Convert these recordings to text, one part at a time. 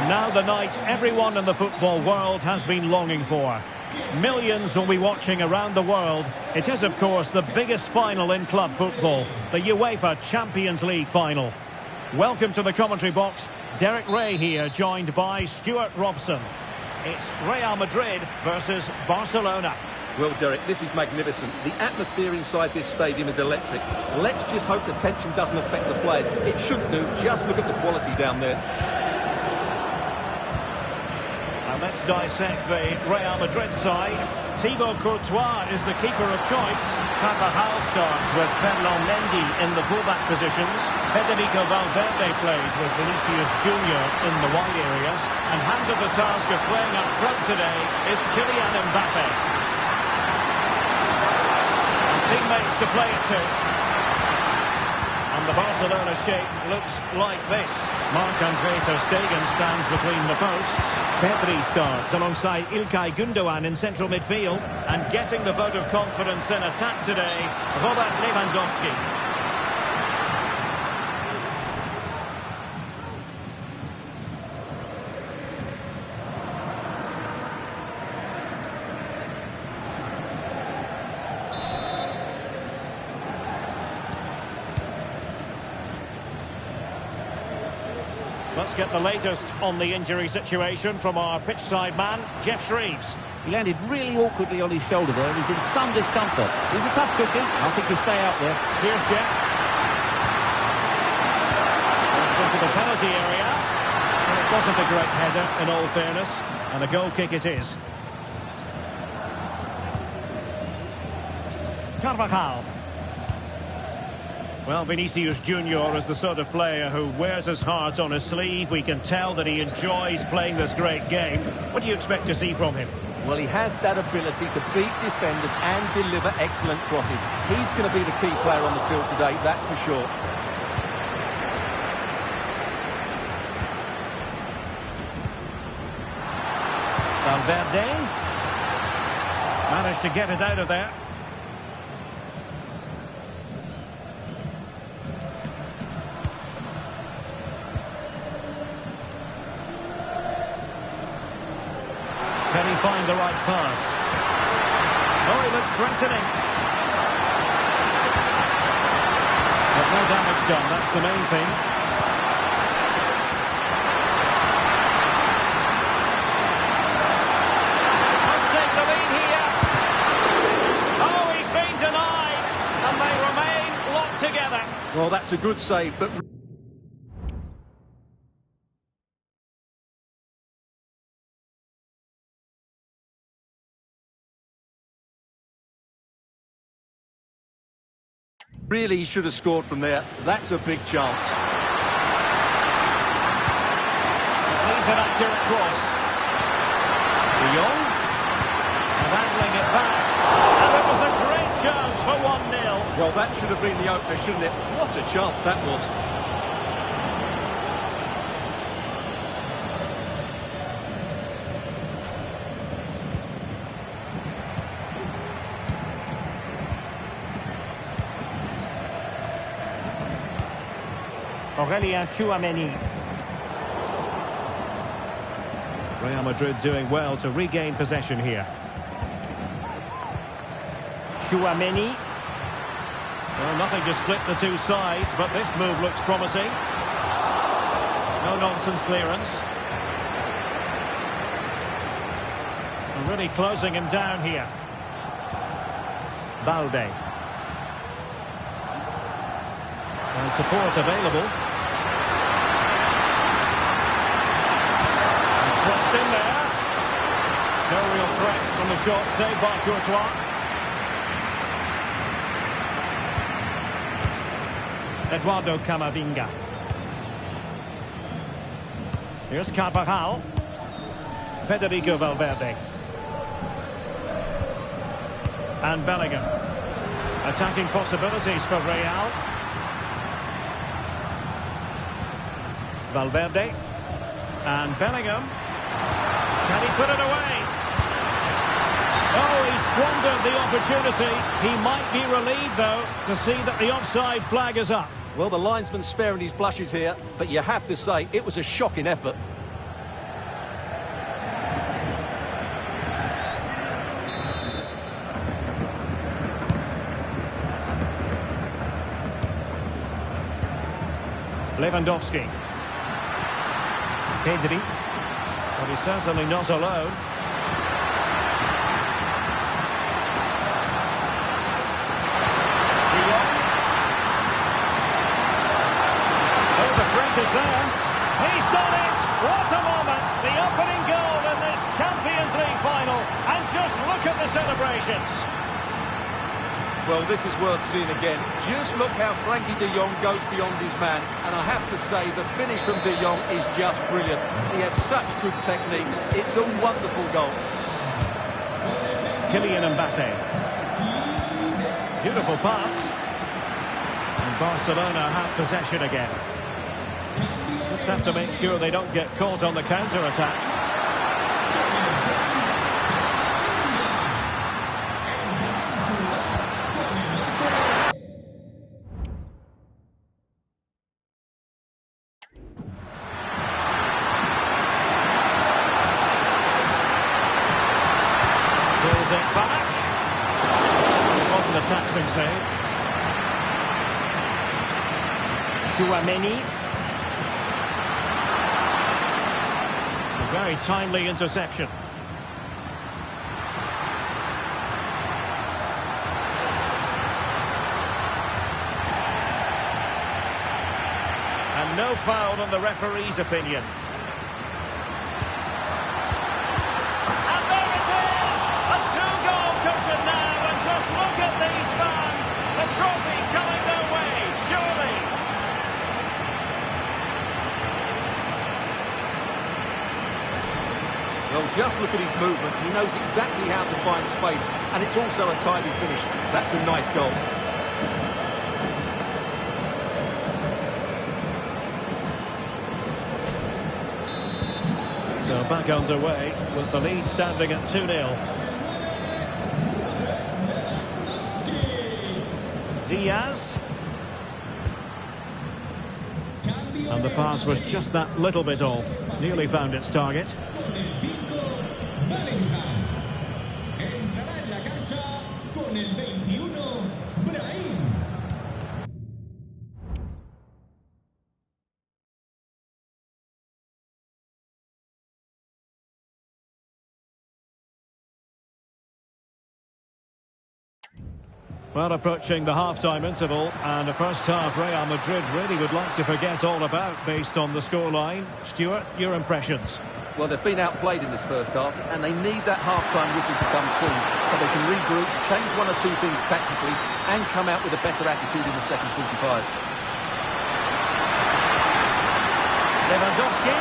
Now the night everyone in the football world has been longing for. Millions will be watching around the world. It is, of course, the biggest final in club football, the UEFA Champions League final. Welcome to the commentary box. Derek Ray here, joined by Stuart Robson. It's Real Madrid versus Barcelona. Well, Derek, this is magnificent. The atmosphere inside this stadium is electric. Let's just hope the tension doesn't affect the players. It shouldn't do. Just look at the quality down there. And let's dissect the Real Madrid side. Thibaut Courtois is the keeper of choice. Carvajal starts with Ferland Mendy in the fullback positions. Federico Valverde plays with Vinicius Junior in the wide areas. And handed the task of playing up front today is Kylian Mbappe. And teammates to play it to. And the Barcelona shape looks like this. Marc-Andre ter Stegen stands between the posts. Pedri starts alongside İlkay Gündoğan in central midfield. And getting the vote of confidence in attack today, Robert Lewandowski. Let's get the latest on the injury situation from our pitchside man, Jeff Shreves. He landed really awkwardly on his shoulder there. He's in some discomfort. He's a tough cookie. I think he'll stay out there. Cheers, Jeff. Goes into the penalty area. Well, it wasn't a great header, in all fairness. And a goal kick it is. Carvajal. Well, Vinicius Junior is the sort of player who wears his heart on his sleeve. We can tell that he enjoys playing this great game. What do you expect to see from him? Well, he has that ability to beat defenders and deliver excellent crosses. He's going to be the key player on the field today, that's for sure. Valverde managed to get it out of there. Can he find the right pass? Oh, he looks threatening. But no damage done, that's the main thing. Must take the lead here. Oh, he's been denied. And they remain locked together. Well, that's a good save, but... really, he should have scored from there. That's a big chance. Needs an accurate cross. De Jong. And angling it back. And it was a great chance for 1-0. Well, that should have been the opener, shouldn't it? What a chance that was. Aurelien Tchouameni. Real Madrid doing well to regain possession here. Tchouameni. Well, nothing to split the two sides, but this move looks promising. No-nonsense clearance. And really closing him down here. Balde. And support available. Crossed in there. No real threat from the shot, saved by Courtois. Eduardo Camavinga. Here's Carvajal. Federico Valverde. And Bellingham. Attacking possibilities for Real. Valverde. And Bellingham. Can he put it away? Oh, he squandered the opportunity. He might be relieved, though, to see that the offside flag is up. Well, the linesman's sparing his blushes here, but you have to say, it was a shocking effort. Lewandowski. Pedri. But he's certainly not alone. De Jong. Oh, the threat is there. He's done it! What a moment! The opening goal in this Champions League final. And just look at the celebrations. Well, this is worth seeing again. Just look how Frankie de Jong goes beyond his man. And I have to say, the finish from de Jong is just brilliant. He has such good technique. It's a wonderful goal. Kylian Mbappe. Beautiful pass. And Barcelona have possession again. Just have to make sure they don't get caught on the counter-attack. Pulls it back. It wasn't a taxing save. Chouameni. A very timely interception. And no foul on the referee's opinion. Now, and just look at these fans. The trophy coming their way, surely. Well, just look at his movement. He knows exactly how to find space, and it's also a tidy finish. That's a nice goal. So back underway with the lead standing at 2-0. Diaz. And the pass was just that little bit off. Nearly found its target. Well, approaching the half-time interval, and the first half Real Madrid really would like to forget all about based on the scoreline. Stuart, your impressions? Well, they've been outplayed in this first half, and they need that half-time whistle to come soon, so they can regroup, change one or two things tactically, and come out with a better attitude in the second 45. Lewandowski.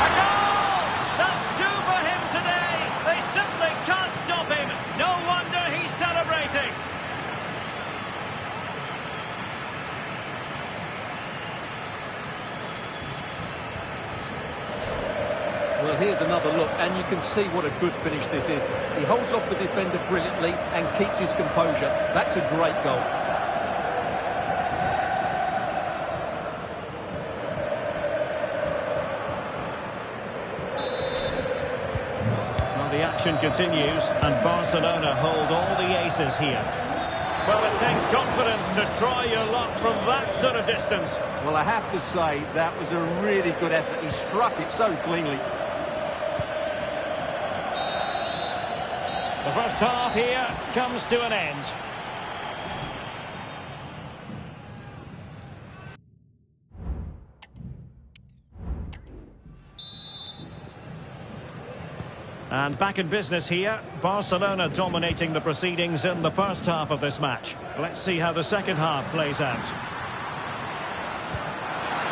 A goal! That's two for him today. They simply can't stop him. No wonder he's celebrating. Well, here's another look, and you can see what a good finish this is. He holds off the defender brilliantly and keeps his composure. That's a great goal. Well, the action continues, and Barcelona hold all the aces here. Well, it takes confidence to try your luck from that sort of distance. Well, I have to say, that was a really good effort. He struck it so cleanly. The first half here comes to an end. And back in business here, Barcelona dominating the proceedings in the first half of this match. Let's see how the second half plays out.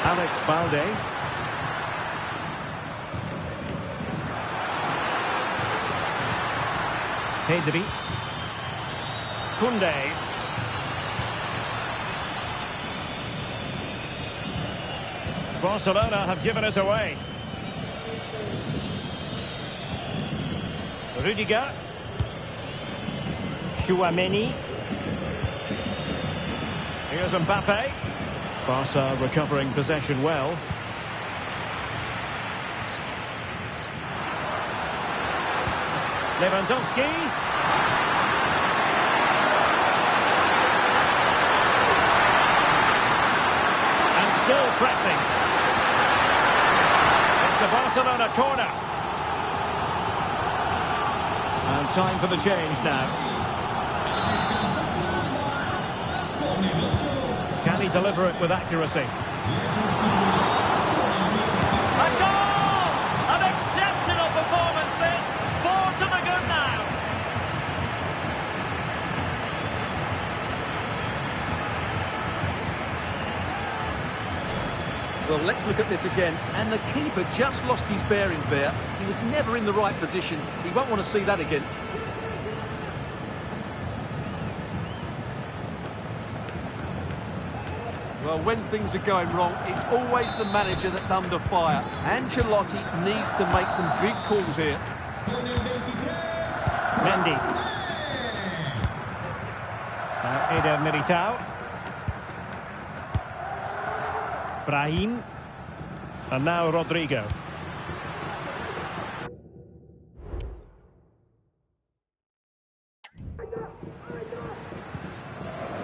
Alex Balde. Pedri. Koundé. Barcelona have given us away. Rudiger. Chouameni. Here's Mbappe. Barca recovering possession well. Lewandowski. pressing. It's a Barcelona corner. And time for the change now. Can he deliver it with accuracy? A goal! An exceptional performance this. 4 to the good now. Well, let's look at this again. And the keeper just lost his bearings there. He was never in the right position. He won't want to see that again. Well, when things are going wrong, it's always the manager that's under fire. Ancelotti needs to make some big calls here. Mendy. Eder Militao. Brahim. And now Rodrigo.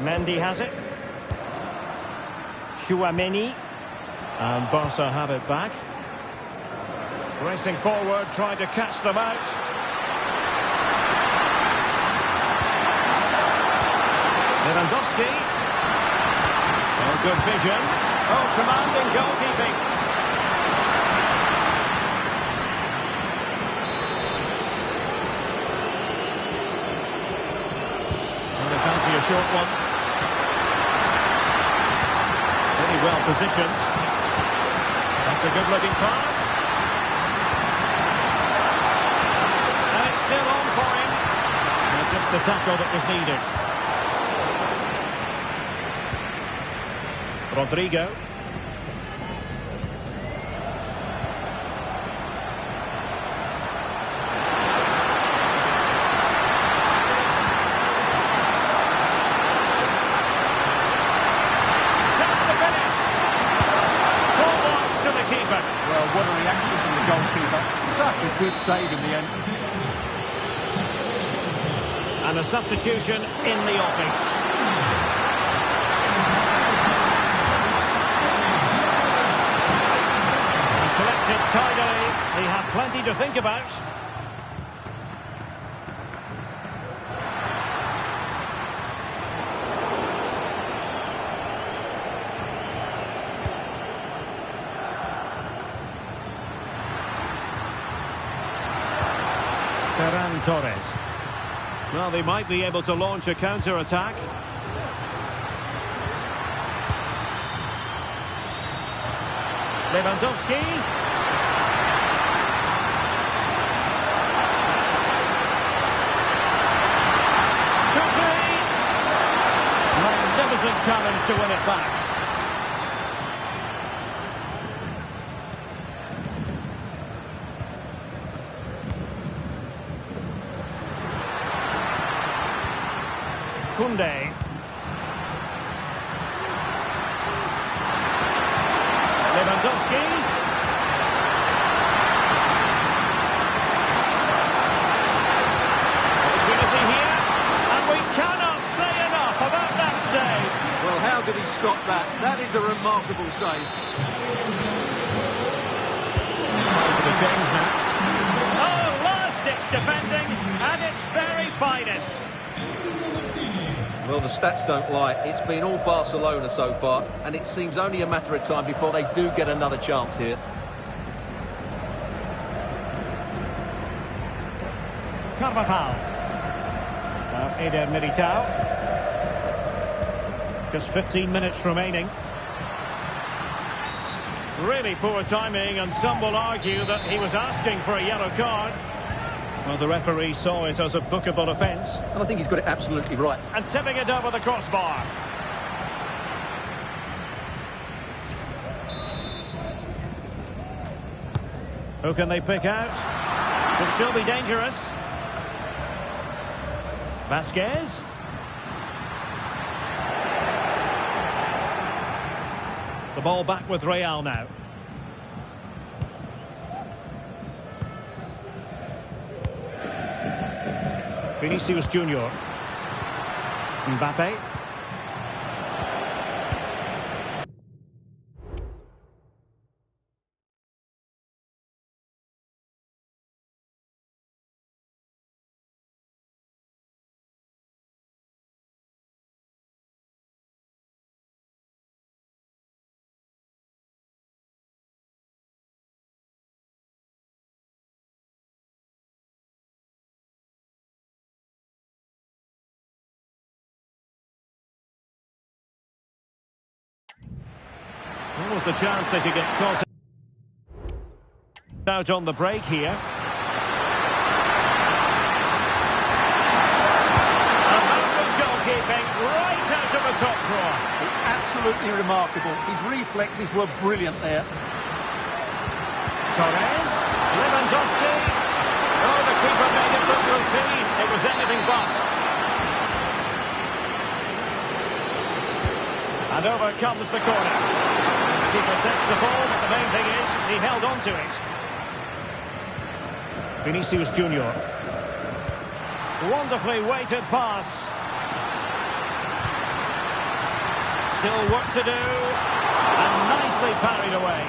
Mendy has it. Chouameni. And Barca have it back. Racing forward, trying to catch them out. Lewandowski. Oh, good vision. Oh, commanding goalkeeping. And they fancy a short one. Really well positioned. That's a good-looking pass. And it's still on for him. And just the tackle that was needed. Rodrigo. Chance to finish. Forwards to the keeper. Well, what a reaction from the goalkeeper. Such a good save in the end. And a substitution in the offing. Collected tidily. He had plenty to think about. Ferran Torres. Well, they might be able to launch a counter-attack. Lewandowski. Could be. Magnificent challenge to win it back. Koundé. Lewandowski. Opportunity here, and we cannot say enough about that save. Well, how did he stop that? That is a remarkable save. Time for the change now. Oh, last-ditch defending at its very finest. Well, the stats don't lie. It's been all Barcelona so far, and it seems only a matter of time before they do get another chance here. Carvajal. Now Eder Militao. Just 15 minutes remaining. Really poor timing, and some will argue that he was asking for a yellow card. Well, the referee saw it as a bookable offence. And I think he's got it absolutely right. And tipping it over the crossbar. Who can they pick out? Could still be dangerous. Vasquez. The ball back with Real now. Vinicius Junior. Mbappe. was the chance they could get caught out on the break here. And that was goalkeeping right out of the top drawer. It's absolutely remarkable. His reflexes were brilliant there. Torres, Lewandowski. Oh, the keeper made it look routine. It was anything but. And over comes the corner. The keeper takes the ball, but the main thing is he held on to it. Vinicius Junior. Wonderfully weighted pass. Still work to do. And nicely parried away.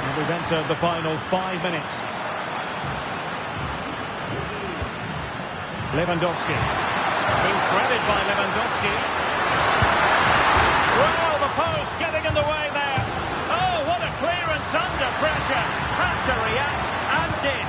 And we've entered the final 5 minutes. Lewandowski. It's been threaded by Lewandowski. Well, the post getting in the way there. Oh, what a clearance under pressure. Had to react and did.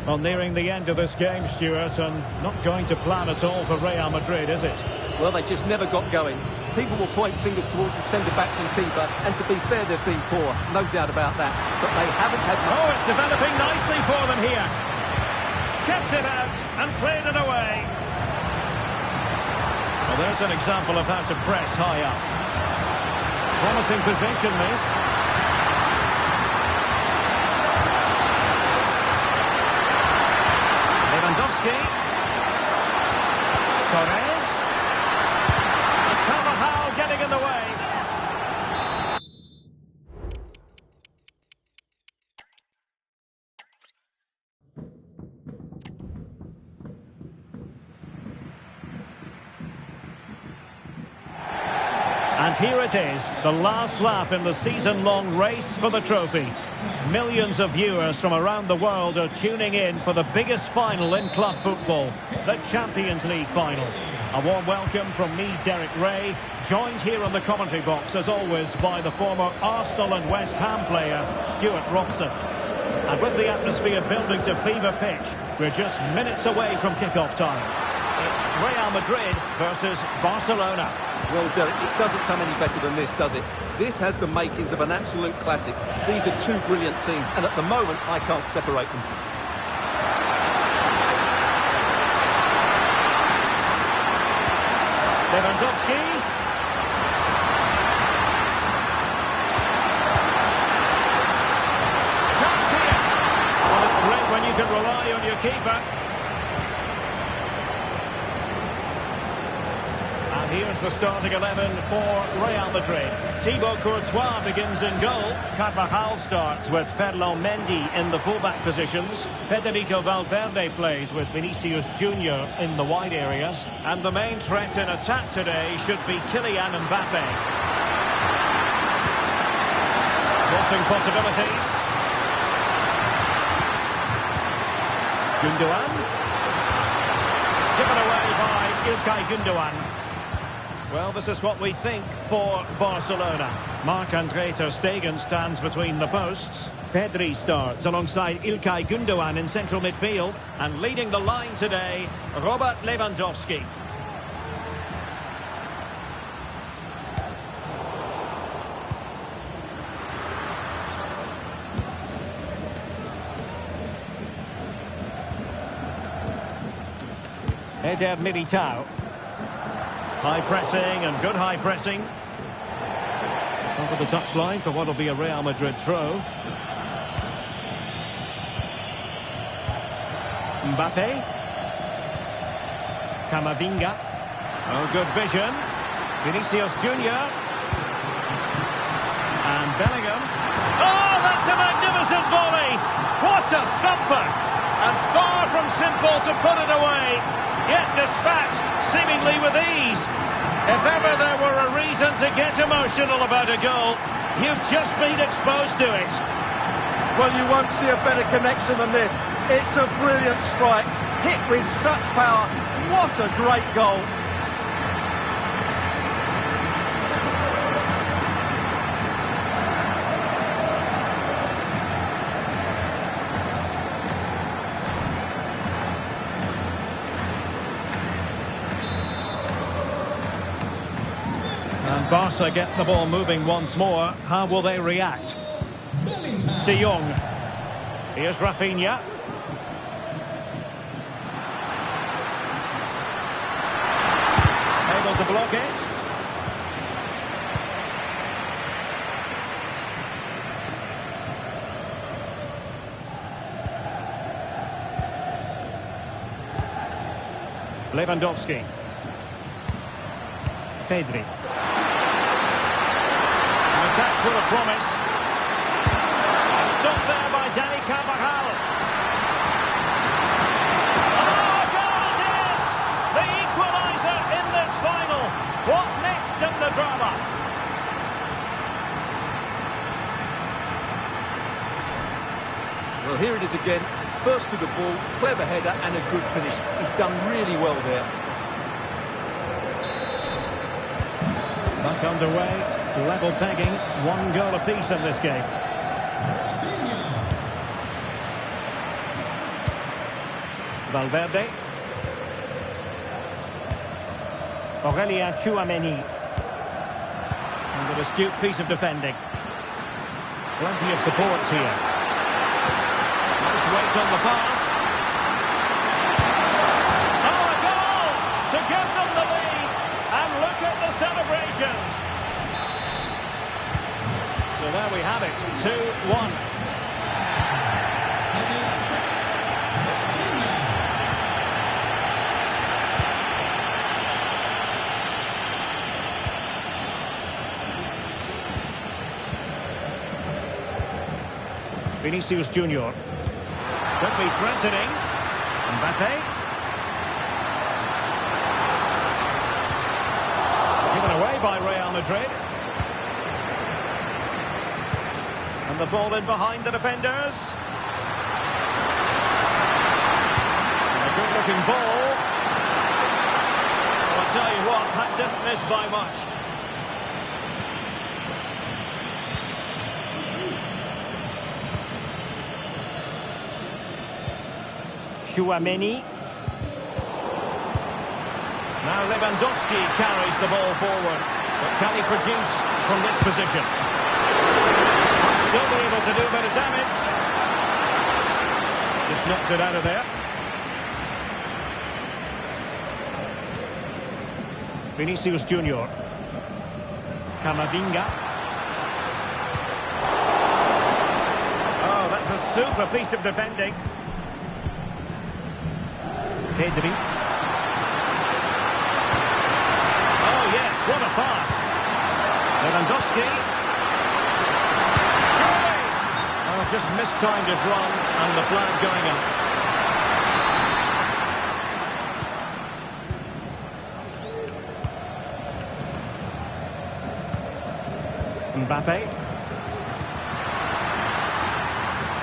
Well, nearing the end of this game, Stuart, and not going to plan at all for Real Madrid, is it? Well, they just never got going. People will point fingers towards the centre-backs and keeper, and to be fair, they've been poor, no doubt about that. But they haven't had much... Oh, it's developing nicely for them here. Kept it out and cleared it away. Well, there's an example of how to press high up. Promising position, this. Lewandowski. Torres. And Carvajal getting in the way. And here it is, the last lap in the season-long race for the trophy. Millions of viewers from around the world are tuning in for the biggest final in club football, the Champions League final. A warm welcome from me, Derek Ray, joined here on the commentary box, as always, by the former Arsenal and West Ham player, Stuart Robson. And with the atmosphere building to fever pitch, we're just minutes away from kick-off time. It's Real Madrid versus Barcelona. Well, Derek, it doesn't come any better than this, does it? This has the makings of an absolute classic. These are two brilliant teams, and at the moment, I can't separate them. Lewandowski. Chance here. Well, it's great when you can rely on your keeper. Here's the starting 11 for Real Madrid. Thibaut Courtois begins in goal. Carvajal starts with Ferland Mendy in the fullback positions. Federico Valverde plays with Vinicius Junior in the wide areas. And the main threat in attack today should be Kylian Mbappe. Crossing possibilities. Gundogan. Given away by Ilkay Gundogan. Well, this is what we think for Barcelona. Marc-Andre ter Stegen stands between the posts. Pedri starts alongside Ilkay Gundogan in central midfield. And leading the line today, Robert Lewandowski. Eder Militao. High pressing and good high pressing. Over the touchline for what will be a Real Madrid throw. Mbappe. Camavinga. Oh, good vision. Vinicius Junior. And Bellingham. Oh, that's a magnificent volley. What a thumper. And far from simple to put it away. Yet dispatched seemingly with ease. If ever there were a reason to get emotional about a goal, you've just been exposed to it. Well, you won't see a better connection than this. It's a brilliant strike, hit with such power. What a great goal. And Barca get the ball moving once more. How will they react? De Jong. Here's Rafinha. Able to block it. Lewandowski. Pedri. An attack full of promise. Stopped there by Danny Carvajal. Oh, a goal it is! The equaliser in this final. What next in the drama? Well, here it is again. First to the ball, clever header and a good finish. He's done really well there. Back underway, level pegging, 1 goal apiece in this game. Valverde. Aurelien Tchouameni. And an astute piece of defending. Plenty of support here. Nice weight on the pass. Oh, a goal to give them the lead. And look at the celebrations. So there we have it, 2-1. Vinicius Junior. Could be threatening. Mbappe. Given away by Real Madrid. And the ball in behind the defenders. And a good-looking ball. Well, I'll tell you what, that didn't miss by much. Tchouameni. Now Lewandowski carries the ball forward. But can he produce from this position? Might still be able to do a bit of damage. Just knocked it out of there. Vinicius Junior. Camavinga. Oh, that's a super piece of defending. Pedri. Oh yes, what a pass. Lewandowski. Surely! Oh, just mistimed his run and the flag going up. Mbappe.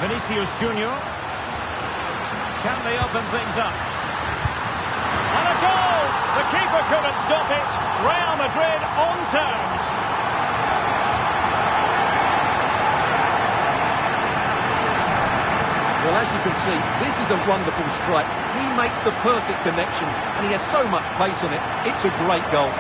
Vinicius Junior. Can they open things up? And a goal! The keeper couldn't stop it. Real Madrid on terms. Well, as you can see, this is a wonderful strike. He makes the perfect connection, and he has so much pace on it. It's a great goal.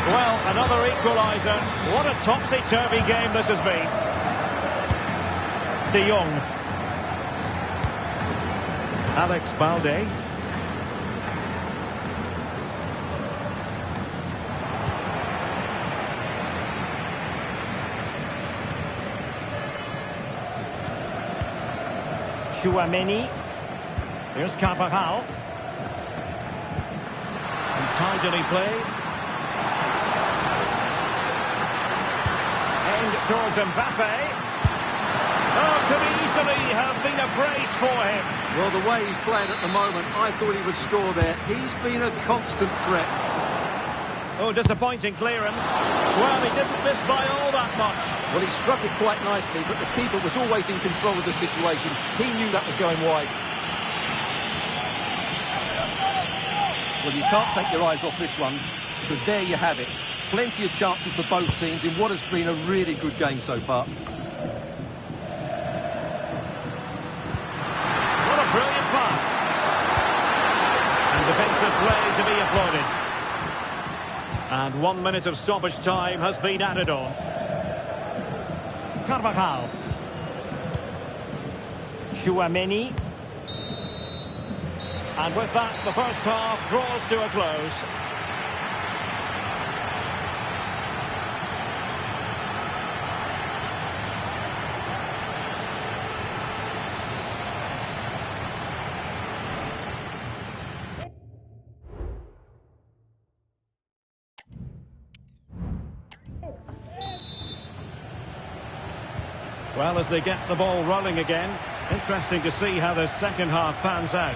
Well, another equaliser. What a topsy-turvy game this has been. De Jong. Alex Balde. Tchouameni. Here's Carvajal. And tidily played. Towards Mbappe. Oh, could easily have been a brace for him. Well, the way he's playing at the moment, I thought he would score there. He's been a constant threat. Oh, disappointing clearance. Well, he didn't miss by all that much. Well, he struck it quite nicely, but the keeper was always in control of the situation. He knew that was going wide. Well, you can't take your eyes off this one, because there you have it. Plenty of chances for both teams in what has been a really good game so far. What a And 1 minute of stoppage time has been added on. Carvajal. Chouameni. And with that, the first half draws to a close. Well, as they get the ball rolling again, interesting to see how the second half pans out.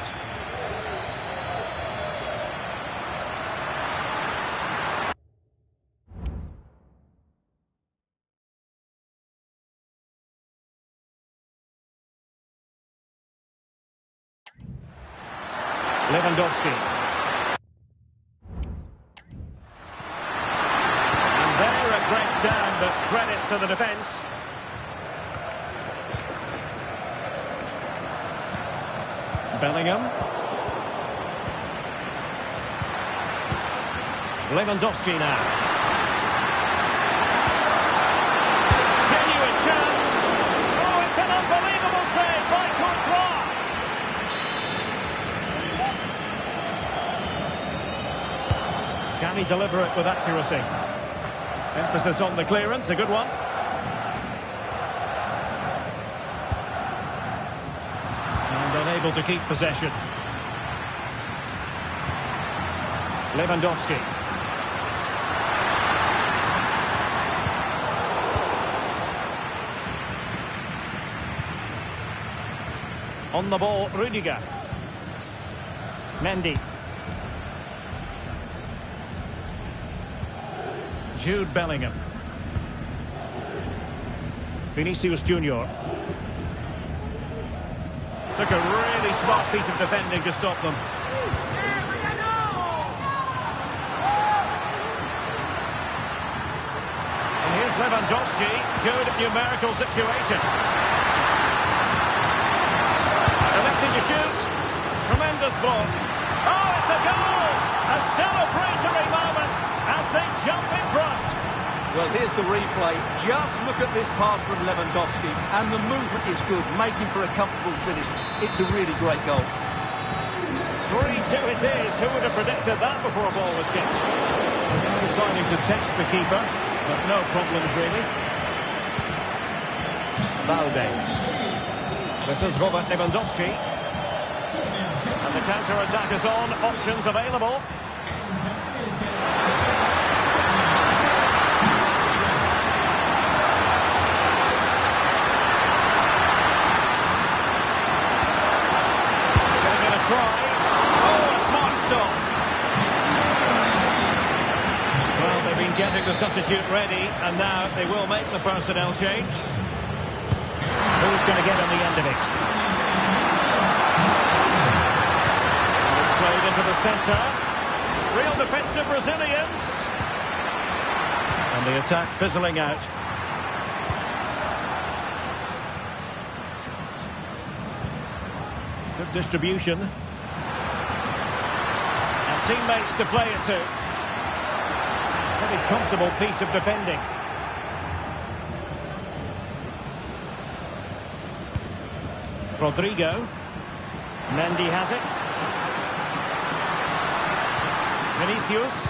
Lewandowski. And there it breaks down, but credit to the defence. Bellingham. Lewandowski now. Genuine chance. Oh, it's an unbelievable save by Courtois. Can he deliver it with accuracy? Emphasis on the clearance, a good one. Unable to keep possession. Lewandowski. On the ball, Rudiger. Mendy. Jude Bellingham. Vinicius Junior. Took a really smart piece of defending to stop them. And here's Lewandowski. Good numerical situation. Electing to shoot. Tremendous block. Oh, it's a goal! A celebratory moment as they jump in front. Well, here's the replay. Just look at this pass from Lewandowski, and the movement is good, making for a comfortable finish. It's a really great goal. 3-2 it is. Who would have predicted that before a ball was kicked? Deciding to test the keeper, but no problems really. Balde. This is Robert Lewandowski. And the counter-attack is on. Options available. Getting the substitute ready, and now they will make the personnel change. Who's going to get on the end of it? And it's played into the centre. Real defensive Brazilians. And the attack fizzling out. Good distribution. And teammates to play it to. Very comfortable piece of defending. Rodrigo. Mendy has it. Vinicius.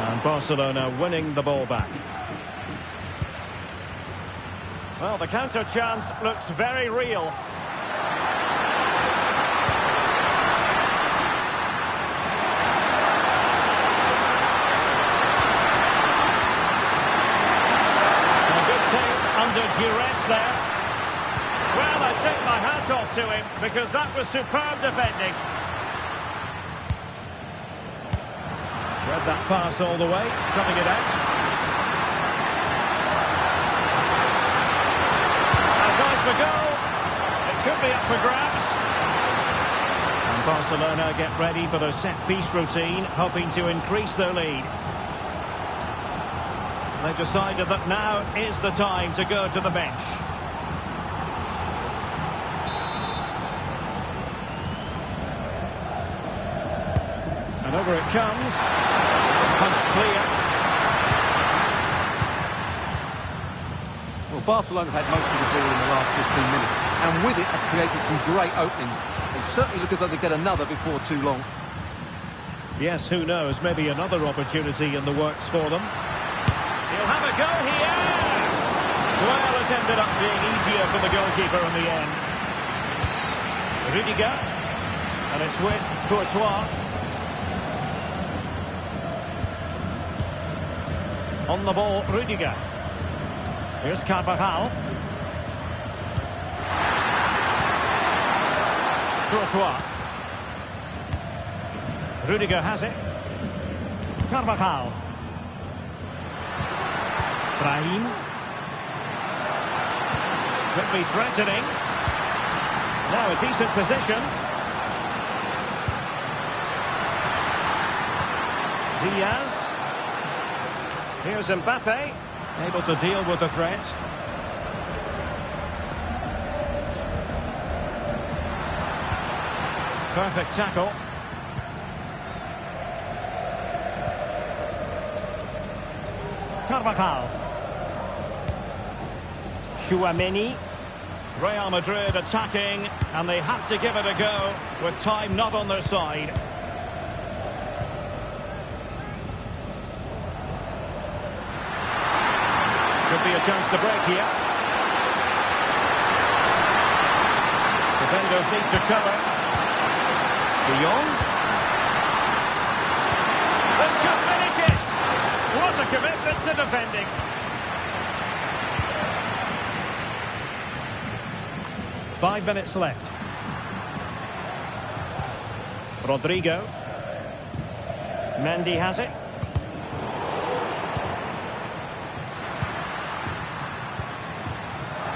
And Barcelona winning the ball back. Well, the counter chance looks very real. Under duress there. Well, I take my hat off to him because that was superb defending. Read that pass all the way, cutting it out. As eyes for goal, it could be up for grabs. And Barcelona get ready for their set-piece routine, hoping to increase their lead. They've decided that now is the time to go to the bench. And over it comes. Punched clear. Well, Barcelona have had most of the ball in the last 15 minutes, and with it have created some great openings. They certainly look as though they get another before too long. Yes, who knows, maybe another opportunity in the works for them. He'll have a go here! Well, it ended up being easier for the goalkeeper in the end. Rudiger, and it's with Courtois. On the ball, Rudiger. Here's Carvajal. Courtois. Rudiger has it. Carvajal. Brahim. Could be threatening. Now a decent position. Diaz. Here's Mbappe. Able to deal with the threat. Perfect tackle. Carvajal. Tchouaméni. Real Madrid attacking, and they have to give it a go with time not on their side. Could be a chance to break here. Defenders need to cover. De Jong. This could finish it. What a commitment to defending. Five minutes left. Rodrigo. Mendy has it.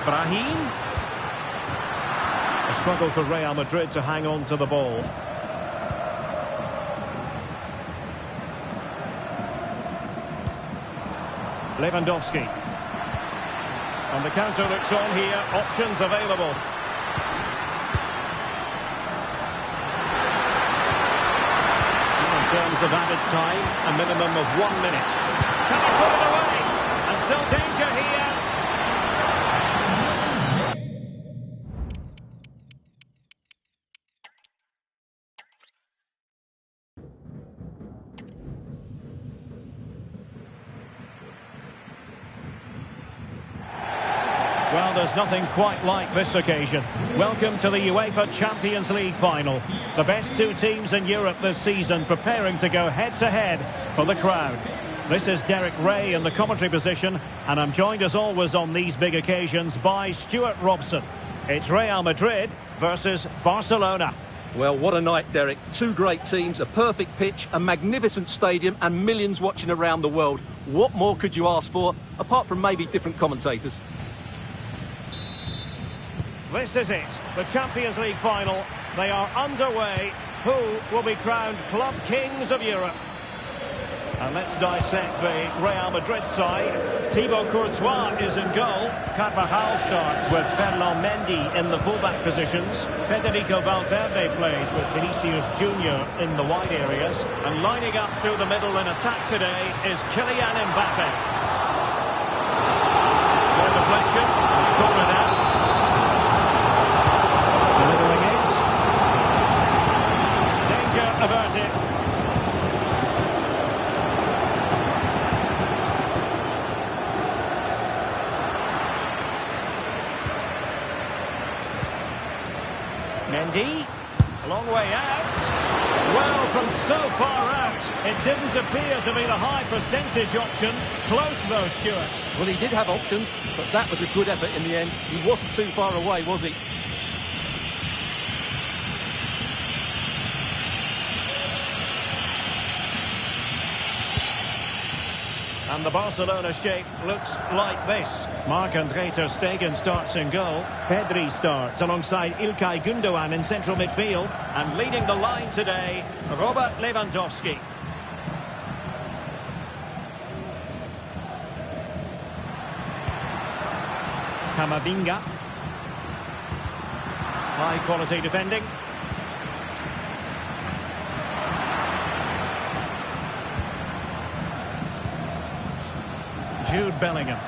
Brahim. A struggle for Real Madrid to hang on to the ball. Lewandowski. And the counter looks on here. Options available. In terms of added time, a minimum of 1 minute. Can he put it away? And still danger here. Well, there's nothing quite like this occasion. Welcome to the UEFA Champions League final. The best two teams in Europe this season preparing to go head-to-head for the crown. This is Derek Ray in the commentary position, and I'm joined as always on these big occasions by Stuart Robson. It's Real Madrid versus Barcelona. Well, what a night, Derek. Two great teams, a perfect pitch, a magnificent stadium, and millions watching around the world. What more could you ask for, apart from maybe different commentators? This is it, the Champions League final. They are underway. Who will be crowned club kings of Europe? And let's dissect the Real Madrid side. Thibaut Courtois is in goal. Carvajal starts with Ferland Mendy in the fullback positions. Federico Valverde plays with Vinicius Junior in the wide areas. And lining up through the middle in attack today is Kylian Mbappe. Good deflection. Corner now. Delivering it. Danger averted. Mendy, a long way out. Well, from so far out, it didn't appear to be the high percentage option. Close though, Stuart. Well, he did have options, but that was a good effort in the end. He wasn't too far away, was he? And the Barcelona shape looks like this. Marc-André ter Stegen starts in goal. Pedri starts alongside İlkay Gündoğan in central midfield. And leading the line today, Robert Lewandowski. Camavinga. High quality defending. Jude Bellingham.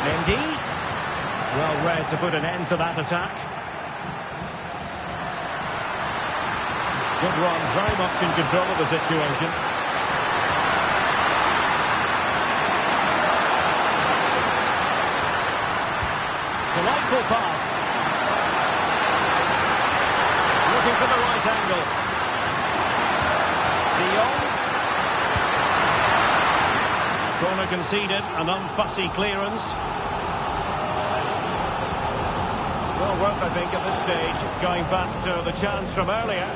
Mendy. Well read to put an end to that attack. Good run, very much in control of the situation. Delightful pass. Looking for the right angle. De Jong. Corner conceded, an unfussy clearance. Well worth, I think, at this stage, going back to the chance from earlier.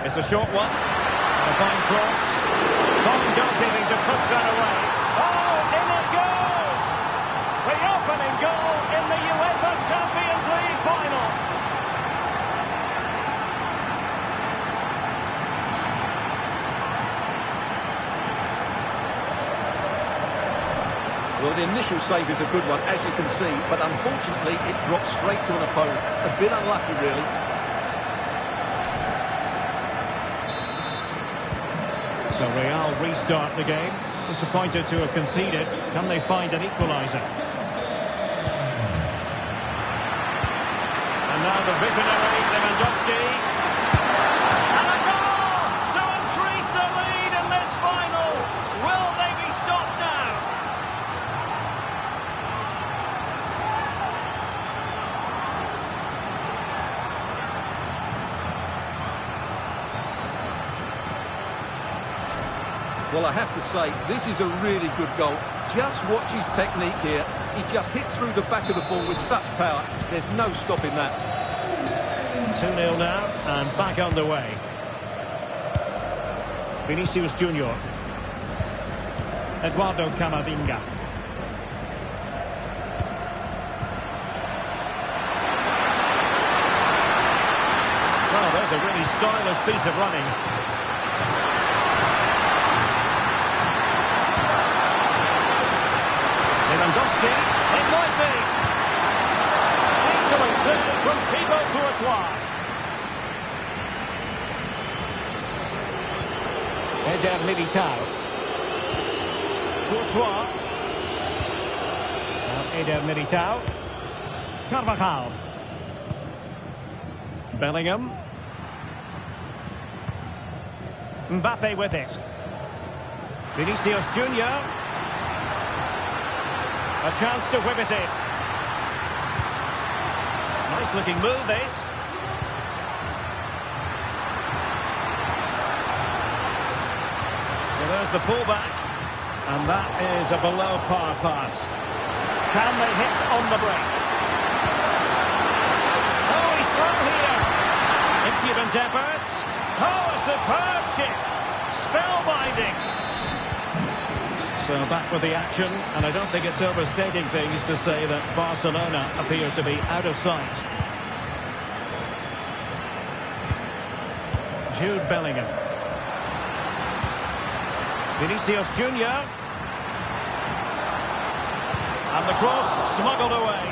It's a short one. A fine cross. Fine goalkeeping to push that away. Oh, in it goes! The opening goal in the UEFA Champions League final. Well, the initial save is a good one, as you can see, but unfortunately it drops straight to an opponent. A bit unlucky, really. So Real restart the game. Disappointed to have conceded. Can they find an equaliser? And now the visionary Lewandowski. And a goal to increase the lead in this final. Will they be stopped now? Well, I have to say, this is a really good goal. Just watch his technique here. He just hits through the back of the ball with such power. There's no stopping that. 2-0 now, and back underway. Vinicius Junior. Eduardo Camavinga. Well, there's a really stylish piece of running. Lewandowski, it might be. Excellent save from Thibaut Courtois. Eder Militao. Courtois. Now Eder Militao. Carvajal. Bellingham. Mbappe with it. Vinicius Junior. A chance to whip it in. Nice looking move, this. Well, there's the pullback. And that is a below par pass. Can they hit on the break? Oh, he's through here. Impudent efforts. Oh, a superb chip. Spellbinding. So back with the action, and I don't think it's overstating things to say that Barcelona appear to be out of sight. Jude Bellingham. Vinicius Junior. And the cross smuggled away.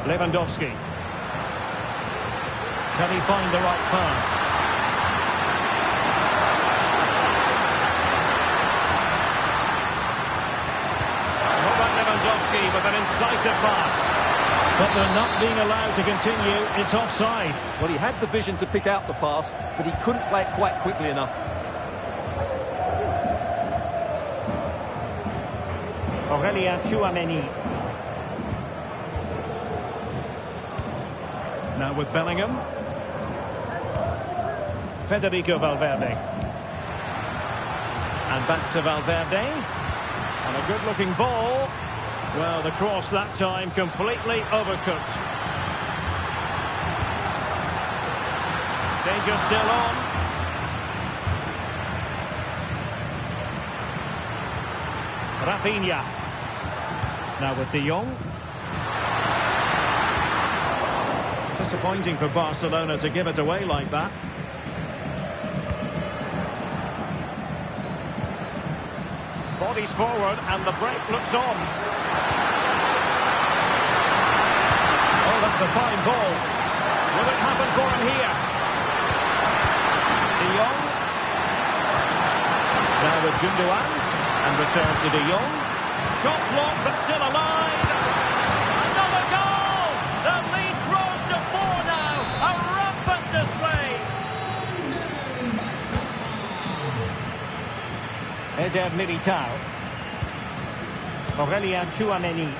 Lewandowski. Can he find the right pass? With an incisive pass. But they're not being allowed to continue. It's offside. Well, he had the vision to pick out the pass, but he couldn't play it quite quickly enough. Aurélien Tchouameni. Now with Bellingham. Federico Valverde. And back to Valverde. And a good-looking ball. Well, the cross that time completely overcooked. Danger still on. Rafinha. Now with De Jong. Disappointing for Barcelona to give it away like that. Bodies forward and the break looks on. Oh, that's a fine ball. Will it happen for him here? De Jong. Now with Gundogan. And return to De Jong. Shot blocked but still alive. Another goal! The lead grows to 4 now. A rampant display. Eder Militao. Aurelien Tchouameni.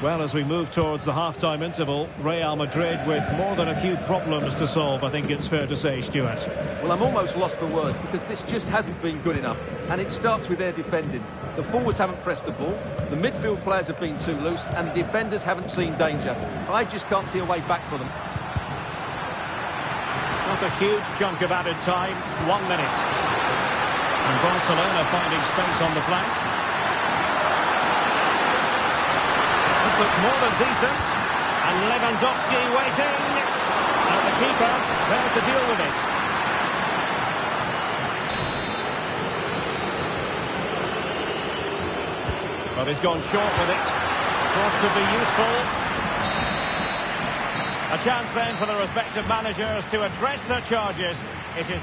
Well, as we move towards the half-time interval, Real Madrid with more than a few problems to solve, I think it's fair to say, Stuart. Well, I'm almost lost for words because this just hasn't been good enough. And it starts with their defending. The forwards haven't pressed the ball, the midfield players have been too loose, and the defenders haven't seen danger. I just can't see a way back for them. Not a huge chunk of added time, 1 minute. And Barcelona finding space on the flank. This looks more than decent. And Lewandowski waiting. And the keeper there to deal with it. But he's gone short with it. Cross could be useful. A chance then for the respective managers to address their charges. It is...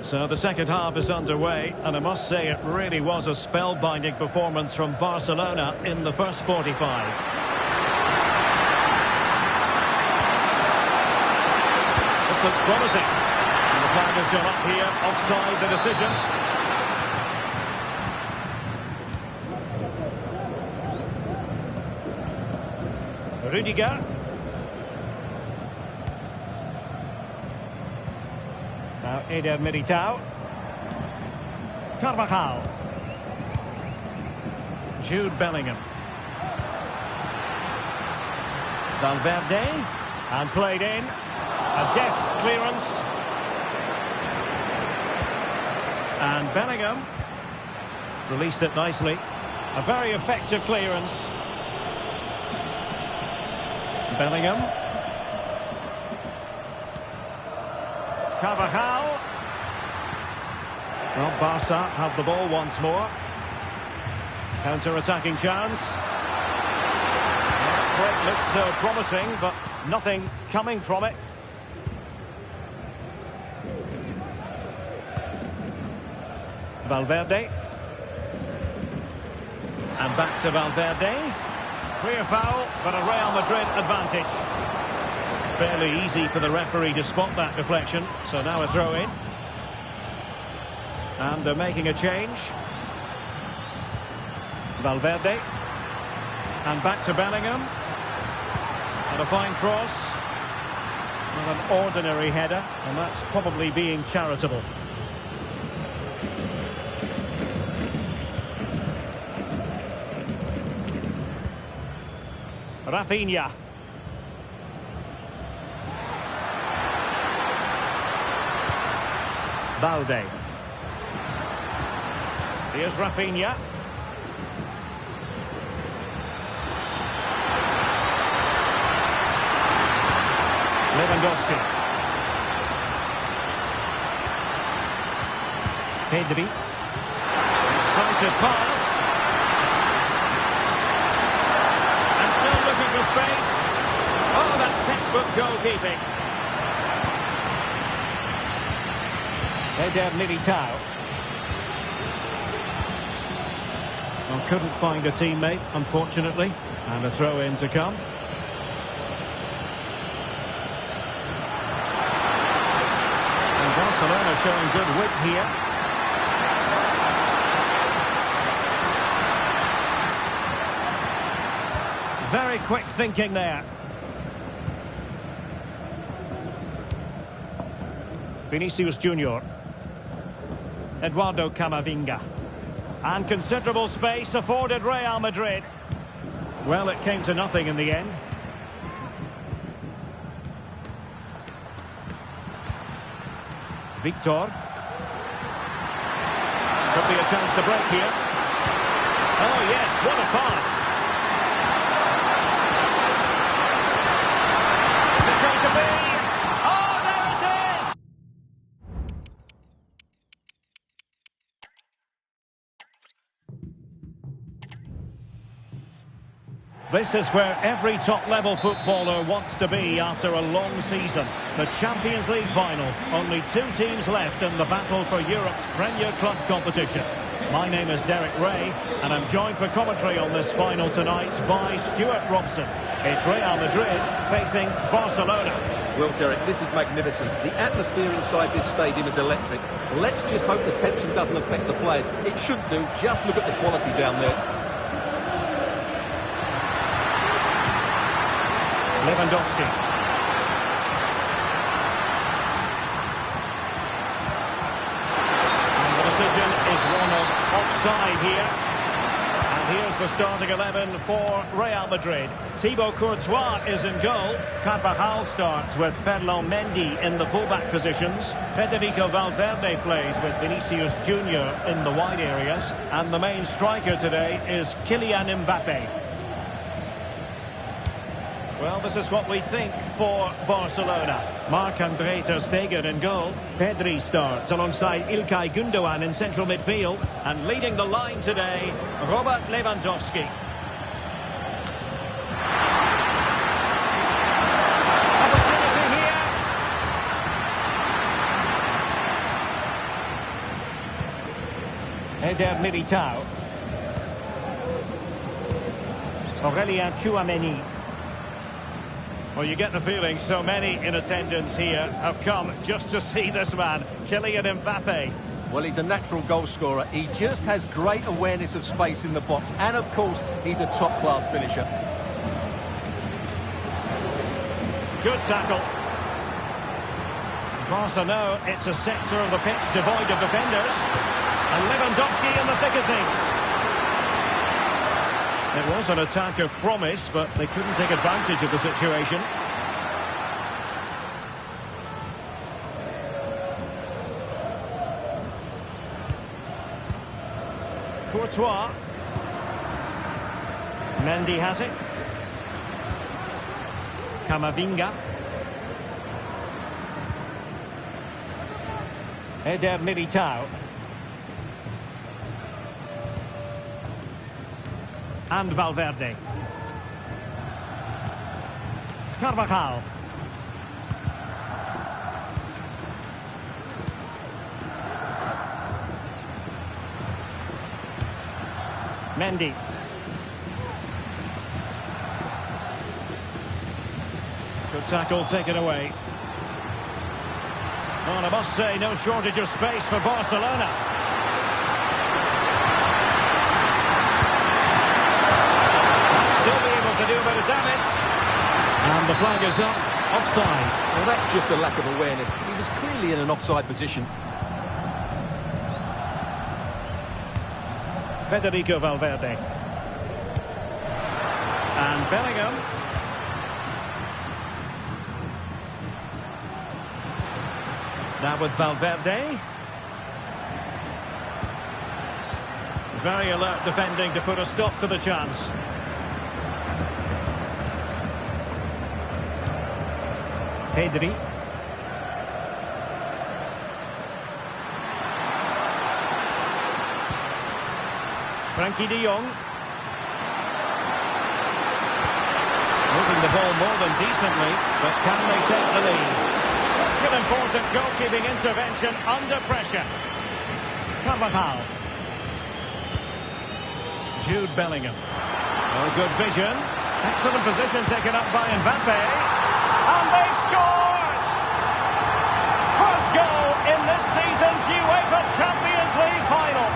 So the second half is underway, and I must say it really was a spellbinding performance from Barcelona in the first 45. This looks promising. And the flag has gone up here, offside the decision. Rudiger. Now Eder Militao. Carvajal. Jude Bellingham. Valverde. And played in. A deft clearance. And Bellingham. Released it nicely. A very effective clearance. Bellingham. Carvajal. Well, Barca have the ball once more. Counter-attacking chance. Break looks promising, but nothing coming from it. Valverde. And back to Valverde. Clear foul, but a Real Madrid advantage. Fairly easy for the referee to spot that deflection, so now a throw-in. And they're making a change. Valverde. And back to Bellingham. And a fine cross. Well, an ordinary header, and that's probably being charitable. Rafinha. Balde. Here's Rafinha. Lewandowski. Pedri. Decisive pass. And still looking for space. Oh, that's textbook goalkeeping. Eder Militao. Well, couldn't find a teammate, unfortunately. And a throw-in to come. And Barcelona showing good width here. Very quick thinking there. Vinicius Junior. Eduardo Camavinga. And considerable space afforded Real Madrid. Well, it came to nothing in the end. Victor. Could be a chance to break here. Oh yes, what a pass. This is where every top-level footballer wants to be after a long season. The Champions League final. Only 2 teams left in the battle for Europe's Premier Club competition. My name is Derek Ray, and I'm joined for commentary on this final tonight by Stuart Robson. It's Real Madrid facing Barcelona. Well, Derek, this is magnificent. The atmosphere inside this stadium is electric. Let's just hope the tension doesn't affect the players. It shouldn't do. Just look at the quality down there. Lewandowski. And the decision is one of offside here. And here's the starting 11 for Real Madrid. Thibaut Courtois is in goal. Carvajal starts with Ferland Mendy in the fullback positions. Federico Valverde plays with Vinicius Junior in the wide areas. And the main striker today is Kylian Mbappe. Well, this is what we think for Barcelona. Marc-André ter Stegen in goal. Pedri starts alongside İlkay Gündoğan in central midfield. And leading the line today, Robert Lewandowski. Opportunity here. Eder Militao. Aurélien Tchouaméni. Well, you get the feeling so many in attendance here have come just to see this man, Kylian Mbappe. Well, he's a natural goal scorer. He just has great awareness of space in the box. And, of course, he's a top-class finisher. Good tackle. Barca know it's a sector of the pitch devoid of defenders. And Lewandowski in the thick of things. It was an attack of promise, but they couldn't take advantage of the situation. Courtois. Mendy has it. Camavinga. Eder Militao. And Valverde. Carvajal. Mendy. Good tackle taken away. Well, I must say, no shortage of space for Barcelona. Still be able to do a bit of damage. And the flag is up. Offside. Well, that's just a lack of awareness. He was clearly in an offside position. Federico Valverde. And Bellingham. Now with Valverde. Very alert defending to put a stop to the chance. Pedri. Frankie de Jong. Moving the ball more than decently, but can they take the lead? Such an important goalkeeping intervention under pressure. Carvajal. Jude Bellingham. Oh, good vision. Excellent position taken up by Mbappe. And they've scored! First goal in this season's UEFA Champions League final.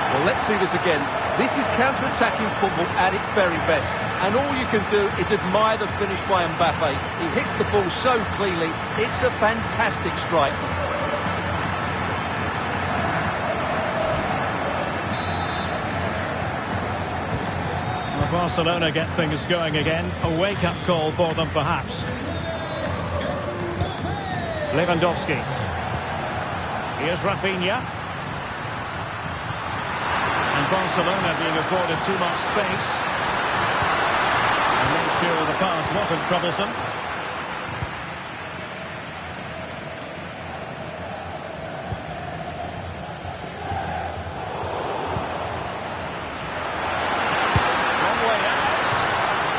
Well, let's see this again. This is counter-attacking football at its very best. And all you can do is admire the finish by Mbappe. He hits the ball so cleanly. It's a fantastic strike. Barcelona get things going again. A wake-up call for them, perhaps. Lewandowski. Here's Rafinha. And Barcelona being afforded too much space. And make sure the pass wasn't troublesome.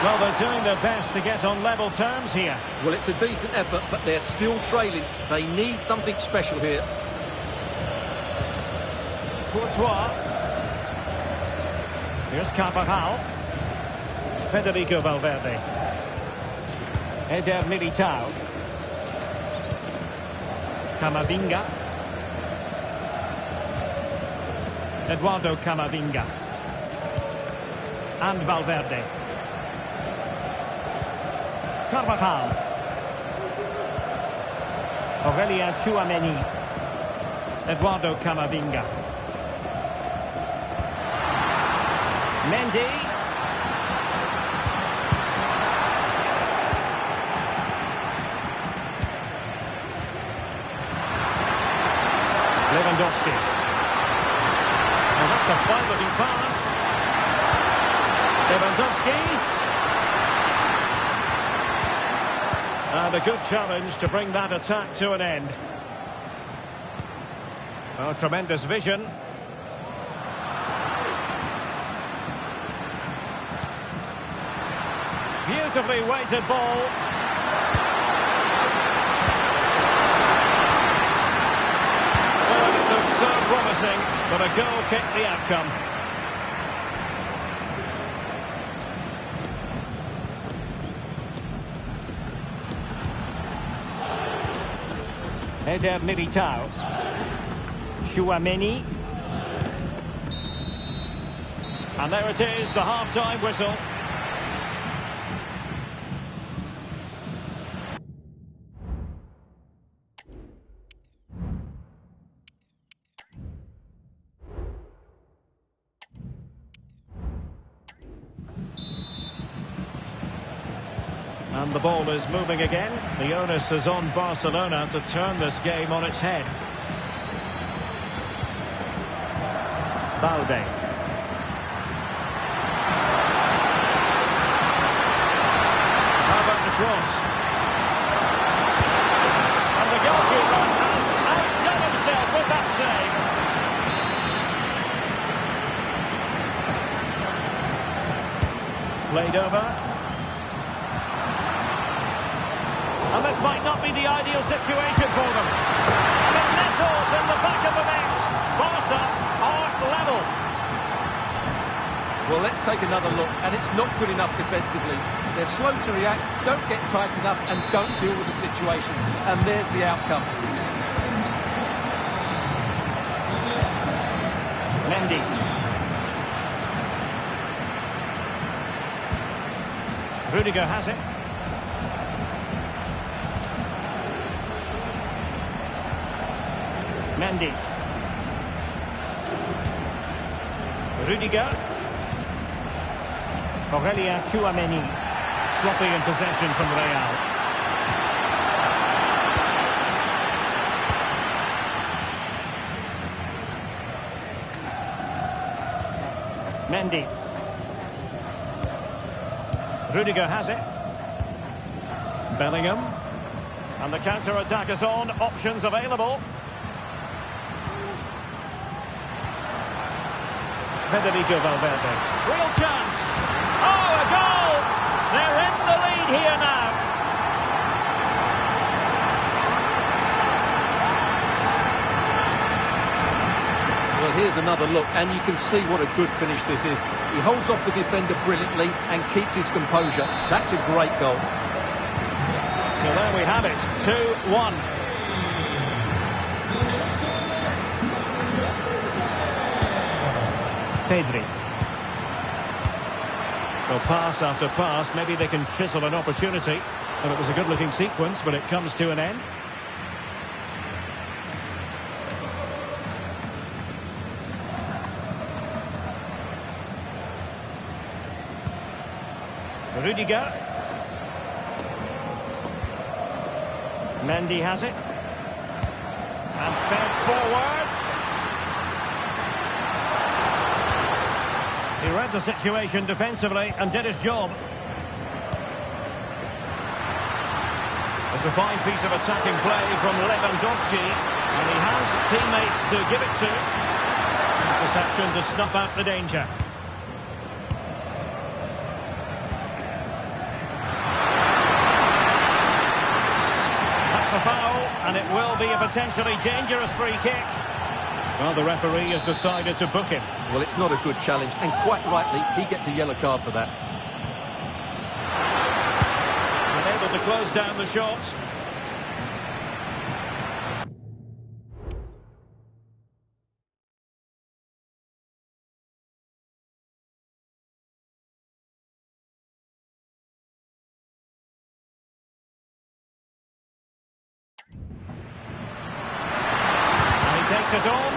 Well, they're doing their best to get on level terms here. Well, it's a decent effort, but they're still trailing. They need something special here. Courtois. Here's Carvajal. Federico Valverde. Eder Militao. Camavinga. Eduardo Camavinga. And Valverde. Carvajal. Aurelien Tchouameni. Eduardo Camavinga. Mendy. Lewandowski. Oh, that's a fine-looking pass. Lewandowski. And a good challenge to bring that attack to an end. Oh, tremendous vision. Beautifully weighted ball. Well, it looks so promising, but a goal kicked the outcome. Eder Militao. Tchouameni. And there it is, the half-time whistle. And the ball is moving again. The onus is on Barcelona to turn this game on its head. Balde. How about the cross? And the goalkeeper has outdone himself with that save. Played over. And this might not be the ideal situation for them. And it nestles in the back of the net. Barca are level. Well, let's take another look, and it's not good enough defensively. They're slow to react, don't get tight enough, and don't deal with the situation. And there's the outcome. Mendy. Rudiger has it. Mendy. Rudiger. Aurelien Tchouameni. Sloppy in possession from Real. Mendy. Rudiger has it. Bellingham. And the counter-attack is on. Options available. Federico Valverde. Real chance. Oh, a goal! They're in the lead here now. Well, here's another look, and you can see what a good finish this is. He holds off the defender brilliantly and keeps his composure. That's a great goal. So there we have it, 2-1. Pedri. Well, pass after pass, maybe they can chisel an opportunity. Well, it was a good-looking sequence, but it comes to an end. Rudiger. Mendy has it. And fed forwards. He read the situation defensively and did his job. It's a fine piece of attacking play from Lewandowski. And he has teammates to give it to. Interception to snuff out the danger. the foul, and it will be a potentially dangerous free kick. Well, the referee has decided to book him. Well, it's not a good challenge, and quite rightly, he gets a yellow card for that. Able to close down the shot. Takes it on.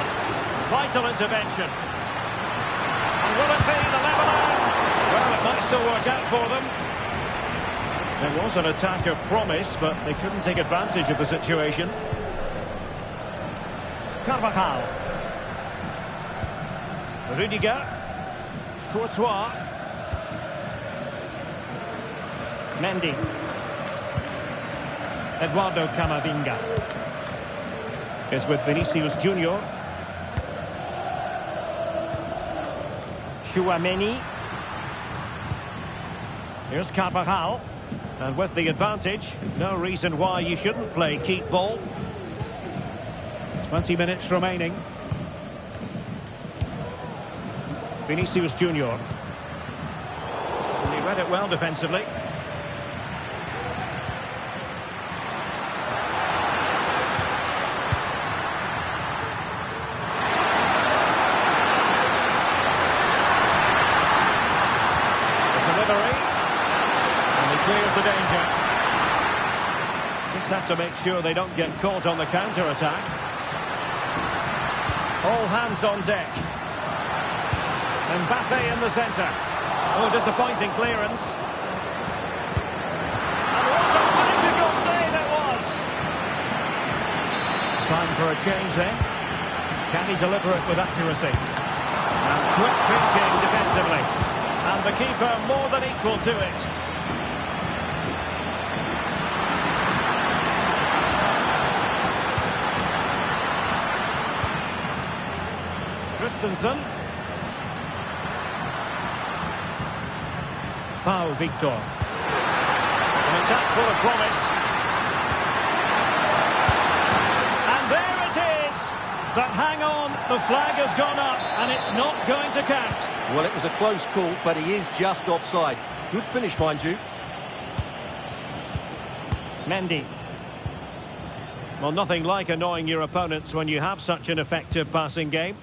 Vital intervention. And will it be the leveller? Well, it might still work out for them. There was an attack of promise, but they couldn't take advantage of the situation. Carvajal. Rudiger. Courtois. Mendy. Eduardo Camavinga is with Vinicius Junior. Chouameni. Here's Carvajal. And with the advantage, no reason why you shouldn't play keep ball. 20 minutes remaining. Vinicius Junior. And he read it well defensively. Clears the danger. Just have to make sure they don't get caught on the counter-attack. All hands on deck. Mbappe in the centre. Oh, disappointing clearance. And what a magical save it was! Time for a change then. Can he deliver it with accuracy? And quick thinking defensively. And the keeper more than equal to it. Christensen. Pau Victor. An attack full of promise. And there it is! But hang on, the flag has gone up and it's not going to count. Well, it was a close call, but he is just offside. Good finish, mind you. Mendy. Well, nothing like annoying your opponents when you have such an effective passing game.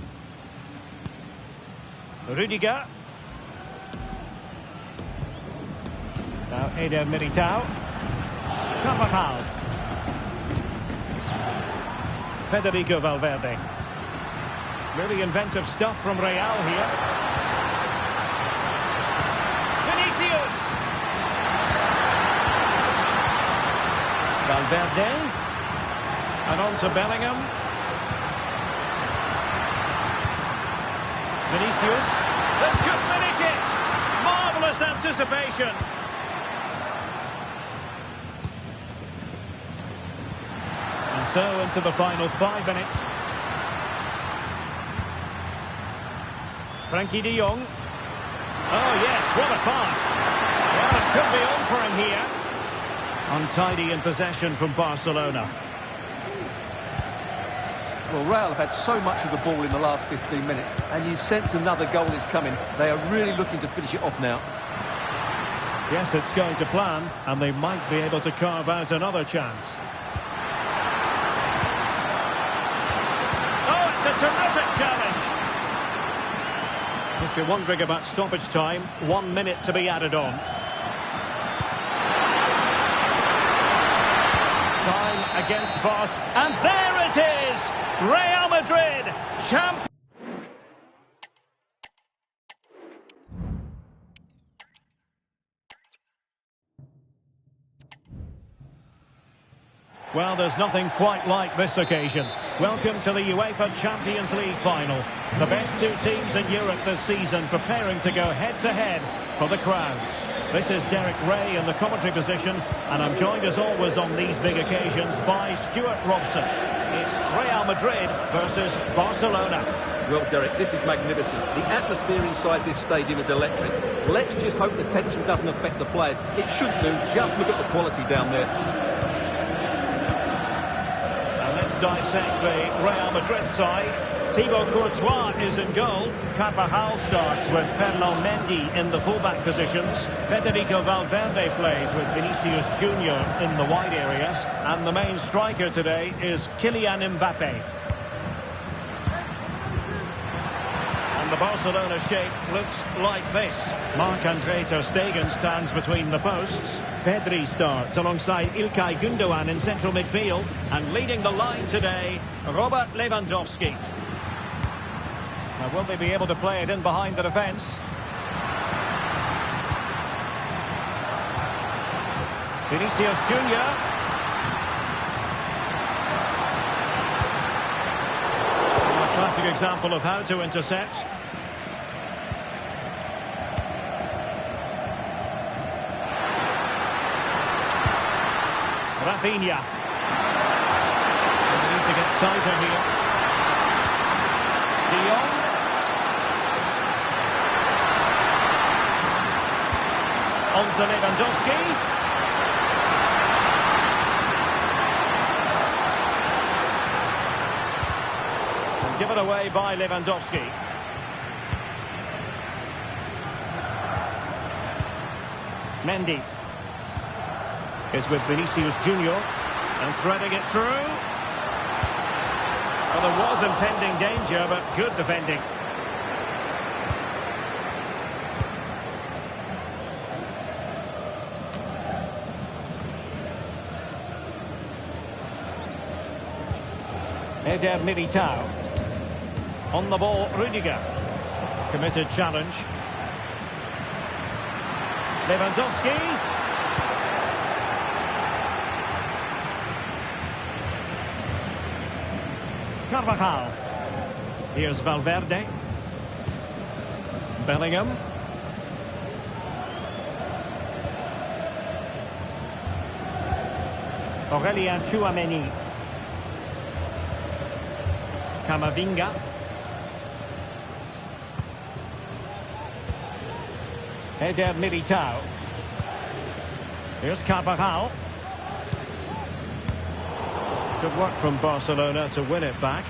Rudiger. Now Eder Militao. Carvajal. Federico Valverde. Really inventive stuff from Real here. Vinicius. Valverde. And on to Bellingham. Vinicius. This could finish it. Marvellous anticipation. And so into the final 5 minutes. Frankie de Jong. Oh yes, what a pass. Well, it could be on for him here. Untidy in possession from Barcelona. Well, Real have had so much of the ball in the last 15 minutes, and you sense another goal is coming. They are really looking to finish it off now. Yes, it's going to plan, and they might be able to carve out another chance. Oh, it's a terrific challenge. If you're wondering about stoppage time, 1 minute to be added on. Time against Barca, and there it is! Real Madrid, champions. Well, there's nothing quite like this occasion. Welcome to the UEFA Champions League final. The best two teams in Europe this season preparing to go head-to-head for the crown. This is Derek Ray in the commentary position, and I'm joined as always on these big occasions by Stuart Robson. It's Real Madrid versus Barcelona. Well, Derek, this is magnificent. The atmosphere inside this stadium is electric. Let's just hope the tension doesn't affect the players. It shouldn't do. Just look at the quality down there. dissect the Real Madrid side. Thibaut Courtois is in goal. Carvajal starts with Ferland Mendy in the fullback positions. Federico Valverde plays with Vinicius Junior in the wide areas. And the main striker today is Kylian Mbappe. The Barcelona shape looks like this. Marc-Andre ter Stegen stands between the posts. Pedri starts alongside Ilkay Gundogan in central midfield. And leading the line today, Robert Lewandowski. Now, will they be able to play it in behind the defence? Vinicius Junior. A classic example of how to intercept. Rafinha. They need to get tighter here. De Jong. On to Lewandowski. And given away by Lewandowski. Mendy is with Vinicius Junior and threading it through. Well, there was impending danger, but good defending. Eder Militao. On the ball, Rüdiger. Committed challenge. Lewandowski. Carvajal. Here's Valverde. Bellingham. Aurélien Tchouaméni. Camavinga. Eder Militao. Here's Carvajal. Good work from Barcelona to win it back.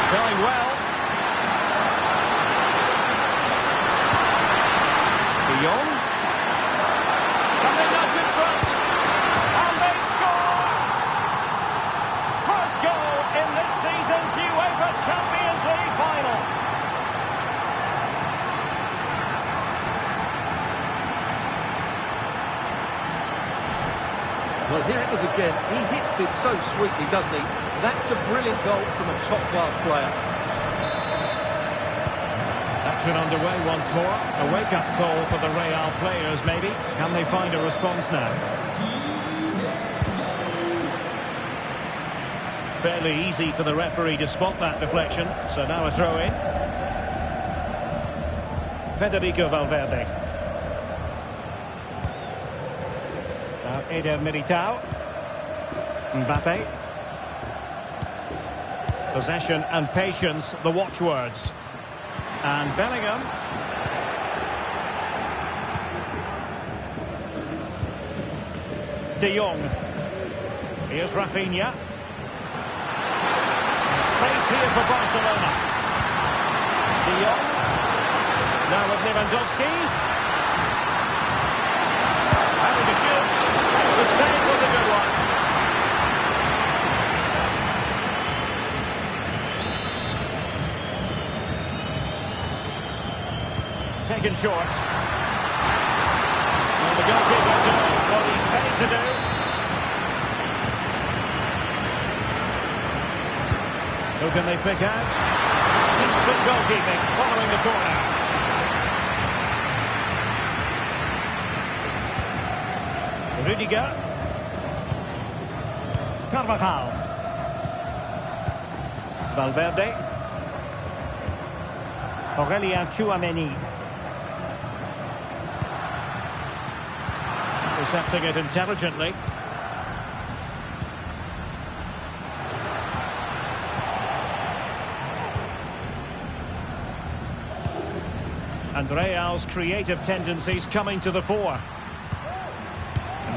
Going well. De Jong. And they nudge in front. And they scored! First goal in this season's UEFA Champions League final. Well, here it is again. He hits this so sweetly, doesn't he? That's a brilliant goal from a top-class player. Action underway once more. A wake-up call for the Real players, maybe. Can they find a response now? Fairly easy for the referee to spot that deflection. So now a throw-in. Federico Valverde. Eder Militao. Mbappe. Possession and patience, the watchwords. And Bellingham. De Jong. Here's Rafinha. Space here for Barcelona. De Jong. Now with Lewandowski. The save was a good one. Taken short. Well, the goalkeeper doing what he's paid to do. Who can they pick out? Decent goalkeeping following the corner. Rüdiger. Carvajal. Valverde. Aurélien Tchouaméni. Intercepting it intelligently. And Real's creative tendencies coming to the fore.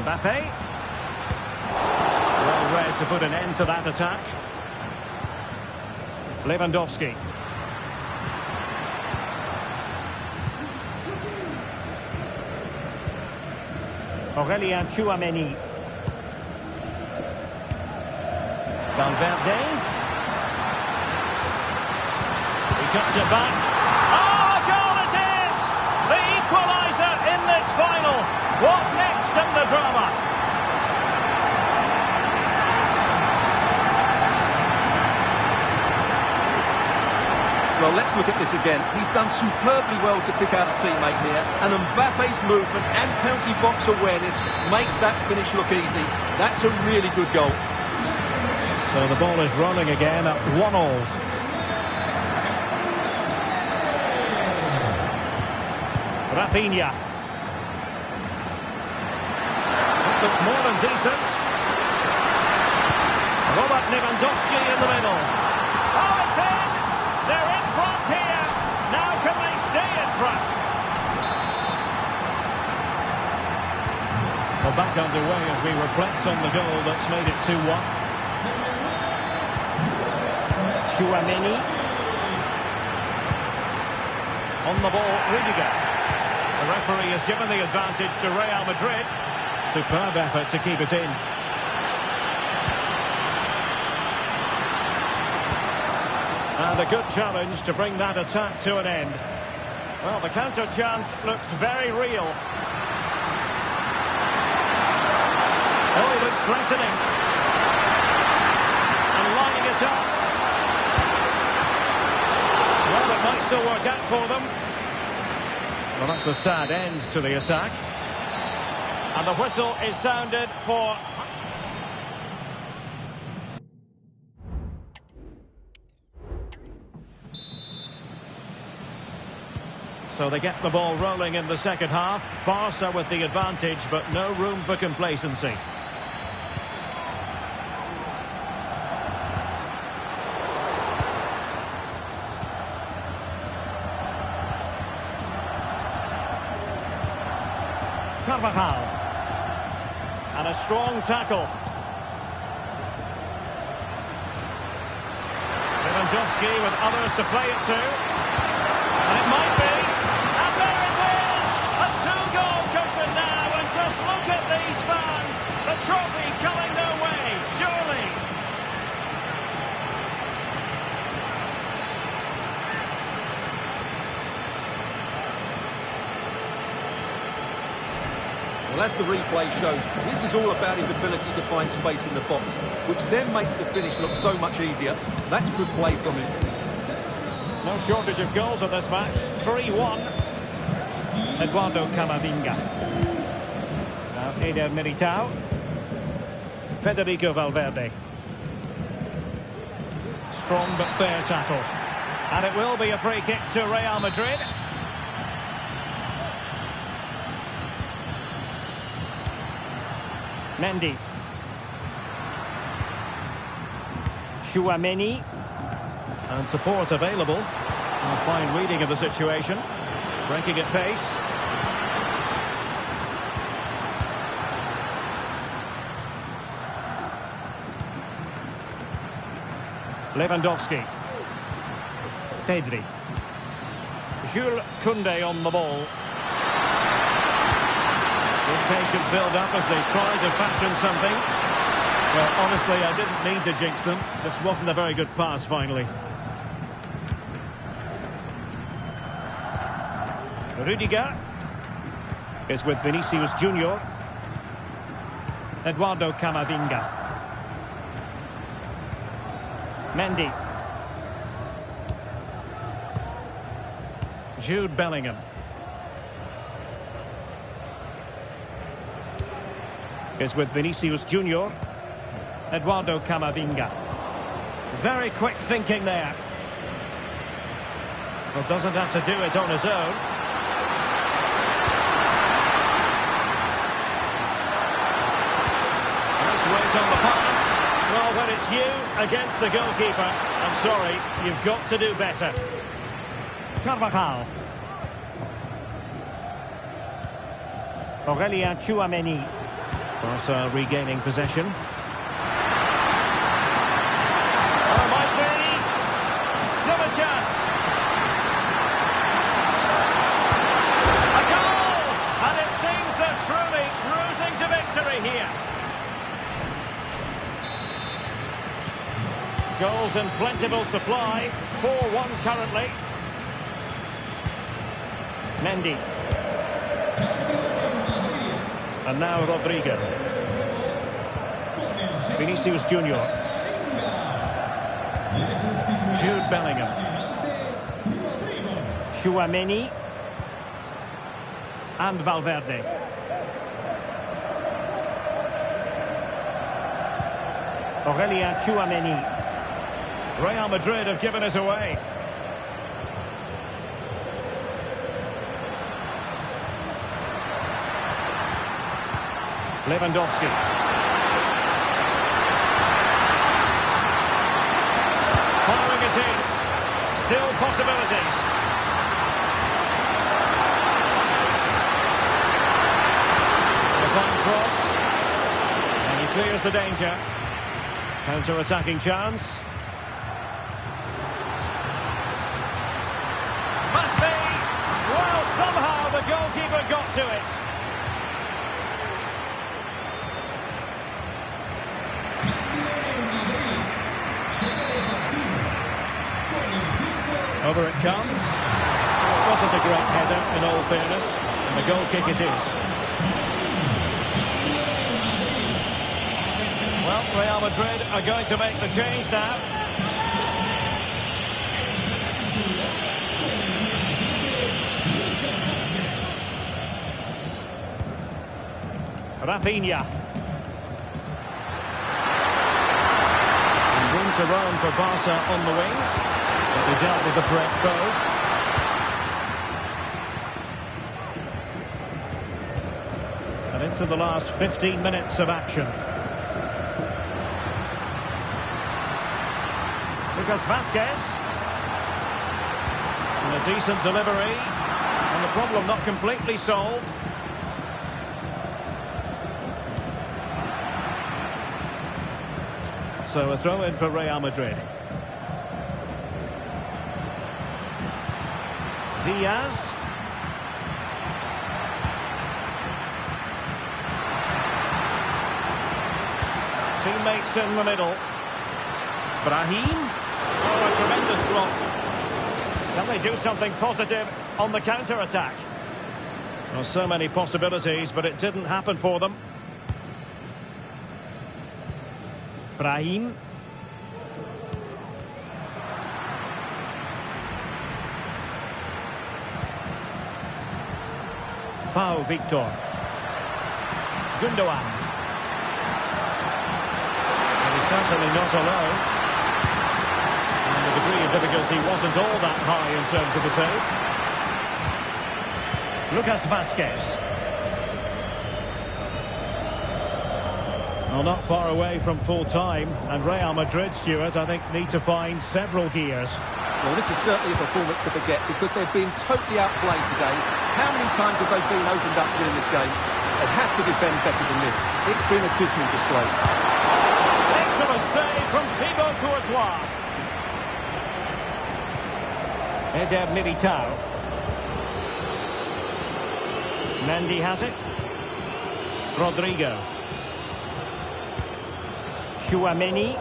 Mbappe. Well read to put an end to that attack. Lewandowski. Aurelien Tchouameni. Valverde. He cuts it back. Oh, a goal it is! The equaliser in this final. What next in the drama? Well, let's look at this again. He's done superbly well to pick out a teammate here, and Mbappe's movement and penalty box awareness makes that finish look easy. That's a really good goal. So the ball is rolling again at 1-1. Rafinha. This looks more than decent. Robert Lewandowski in the middle. Oh, it's in! They're in front here. Now can they stay in front? Well, back underway as we reflect on the goal that's made it 2-1. Tchouameni. On the ball, Rudiger. The referee has given the advantage to Real Madrid. Superb effort to keep it in. And a good challenge to bring that attack to an end. Well, the counter chance looks very real. Oh, he looks threatening. And lining it up. Well, it might still work out for them. Well, that's a sad end to the attack. And the whistle is sounded for... So they get the ball rolling in the second half. Barca with the advantage, but no room for complacency. Carvajal. And a strong tackle. Lewandowski with others to play it to. And it might be. And there it is! A two-goal cushion now, and just look at these fans. The trophy coming their way, surely. Well, as the replay shows, this is all about his ability to find space in the box, which then makes the finish look so much easier. That's good play from him. No shortage of goals in this match. 3-1. Eduardo Camavinga. Now Eder Militao. Federico Valverde. Strong but fair tackle. And it will be a free kick to Real Madrid. Mendy. Tchouameni. And support available. A fine reading of the situation. Breaking at pace. Lewandowski. Pedri. Jules Koundé on the ball. Good patient build-up as they try to fashion something. Well, honestly, I didn't mean to jinx them. This wasn't a very good pass, finally. Rudiger is with Vinicius Junior. Eduardo Camavinga. Mendy. Jude Bellingham. Is with Vinicius Junior. Eduardo Camavinga. Very quick thinking there. Well, doesn't have to do it on his own. Let's wait on the pass. Well, when it's you against the goalkeeper, I'm sorry, you've got to do better. Carvajal. Aurelien Tchouameni. Barca regaining possession. Oh, might be. Still a chance. A goal! And it seems they're truly cruising to victory here. Goals in plentiful supply. 4-1 currently. Mendy. And now Rodrigo. Vinicius Junior. Jude Bellingham. Tchouaméni. And Valverde. Aurélien Tchouaméni. Real Madrid have given us away. Lewandowski. Following it in. Still possibilities. A fine cross. And he clears the danger. Counter-attacking chance. Must be. Well, somehow the goalkeeper got to it. Over it comes. It wasn't a great header, in all fairness, and the goal kick it is. Well, Real Madrid are going to make the change now. Rafinha. And room to roam for Barca on the wing. But they dealt with the threat posed. And into the last 15 minutes of action. Lucas Vázquez. And a decent delivery. And the problem not completely solved. So a throw in for Real Madrid. Diaz. Teammates in the middle. Brahim. Oh, a tremendous block. Can they do something positive on the counter-attack? Well, so many possibilities, but it didn't happen for them. Brahim. Pau Victor. Gundogan. And he's certainly not alone. And the degree of difficulty wasn't all that high in terms of the save. Lucas Vázquez. Well, not far away from full time, and Real Madrid, Stuart, I think, need to find several gears. Well, this is certainly a performance to forget because they've been totally outplayed today. How many times have they been opened up during this game? They have to defend better than this. It's been a dismal display. Excellent save from Thibaut Courtois. Eder Militao. Mendy has it. Rodrigo. Tchouaméni.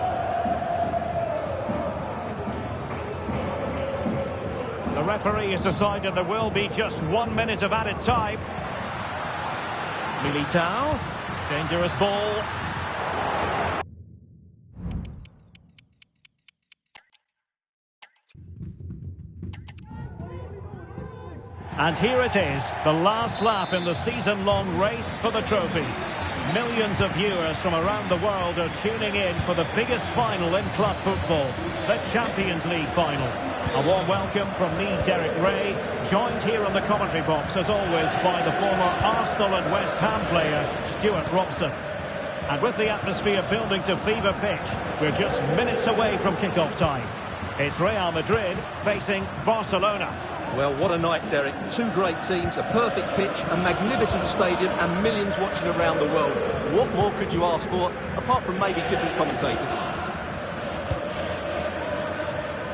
The referee has decided there will be just 1 minute of added time. Militao. Dangerous ball. And here it is, the last lap in the season-long race for the trophy. Millions of viewers from around the world are tuning in for the biggest final in club football, the Champions League final. A warm welcome from me, Derek Ray, joined here in the commentary box, as always, by the former Arsenal and West Ham player, Stuart Robson. And with the atmosphere building to fever pitch, we're just minutes away from kick-off time. It's Real Madrid facing Barcelona. Well, what a night, Derek. Two great teams, a perfect pitch, a magnificent stadium, and millions watching around the world. What more could you ask for, apart from maybe different commentators?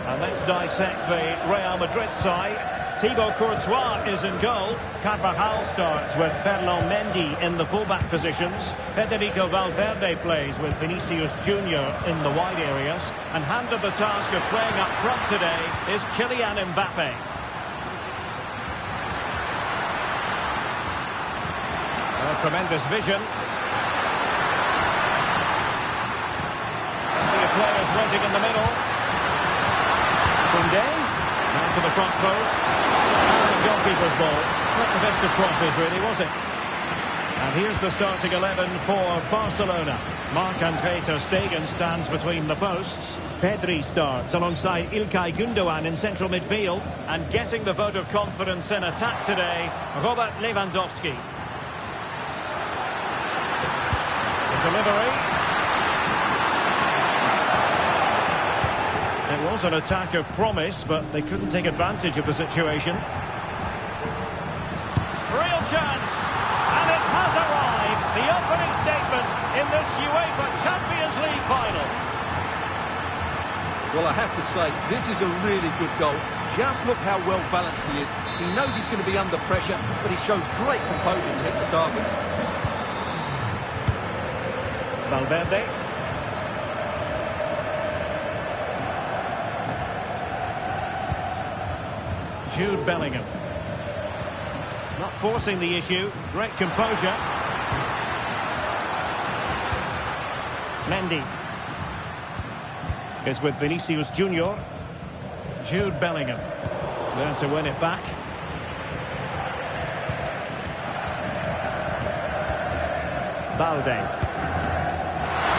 And let's dissect the Real Madrid side. Thibaut Courtois is in goal. Carvajal starts with Ferland Mendy in the fullback positions. Federico Valverde plays with Vinicius Junior in the wide areas. And handed the task of playing up front today is Kylian Mbappe. A tremendous vision. Plenty of players waiting in the middle. Koundé, now to the front post. And goalkeeper's ball. Not the best of crosses, really, was it? And here's the starting 11 for Barcelona. Marc-Andre ter Stegen stands between the posts. Pedri starts alongside İlkay Gündoğan in central midfield. And getting the vote of confidence in attack today, Robert Lewandowski. The delivery. It was an attack of promise, but they couldn't take advantage of the situation. Real chance, and it has arrived. The opening statement in this UEFA Champions League final. Well, I have to say, this is a really good goal. Just look how well balanced he is. He knows he's going to be under pressure, but he shows great composure to hit the target. Valverde. Jude Bellingham. Not forcing the issue. Great composure. Mendy is with Vinicius Junior. Jude Bellingham. There to win it back. Balde.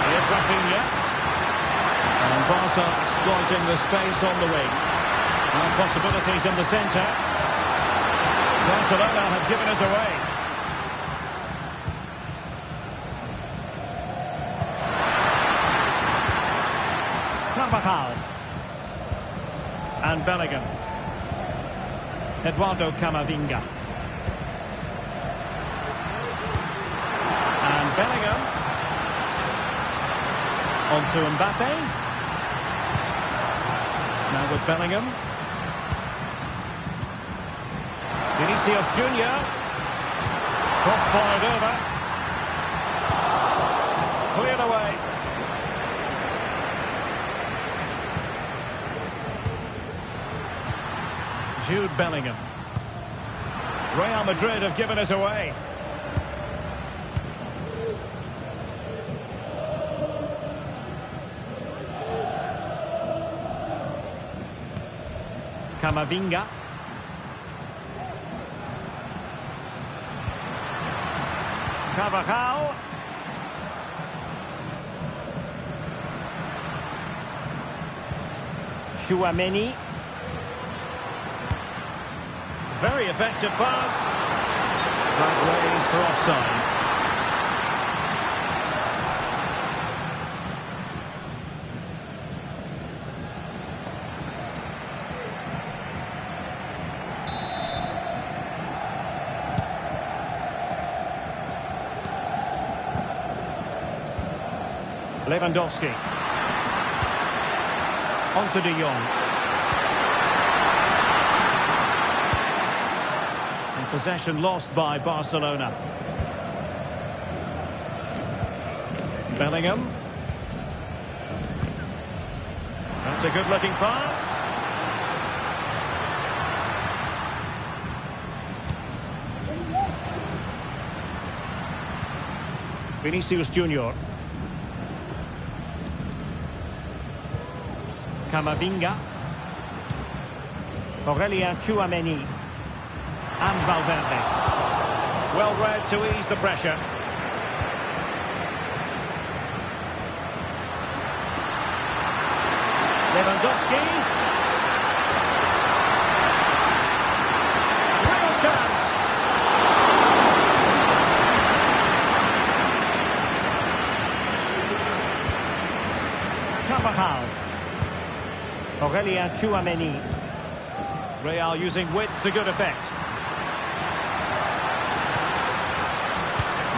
Here's Rafinha. And Barca exploiting the space on the wing. And possibilities in the centre. Barcelona have given us away. Carvajal. And Bellingham. Eduardo Camavinga. And Bellingham. On to Mbappe. Now with Bellingham. Vinicius Junior. Cross fired over. Cleared away. Jude Bellingham. Real Madrid have given us away. Camavinga. Carvajal. Tchouaméni. Very effective pass. Flag raised for offside. Lewandowski. On to De Jong. And possession lost by Barcelona. Bellingham. That's a good-looking pass. Vinicius Junior. Camavinga. Aurelien Tchouaméni. And Valverde. Well read to ease the pressure. Lewandowski. Real chance. Carvajal. Aurelien Tchouaméni. Real using width to good effect.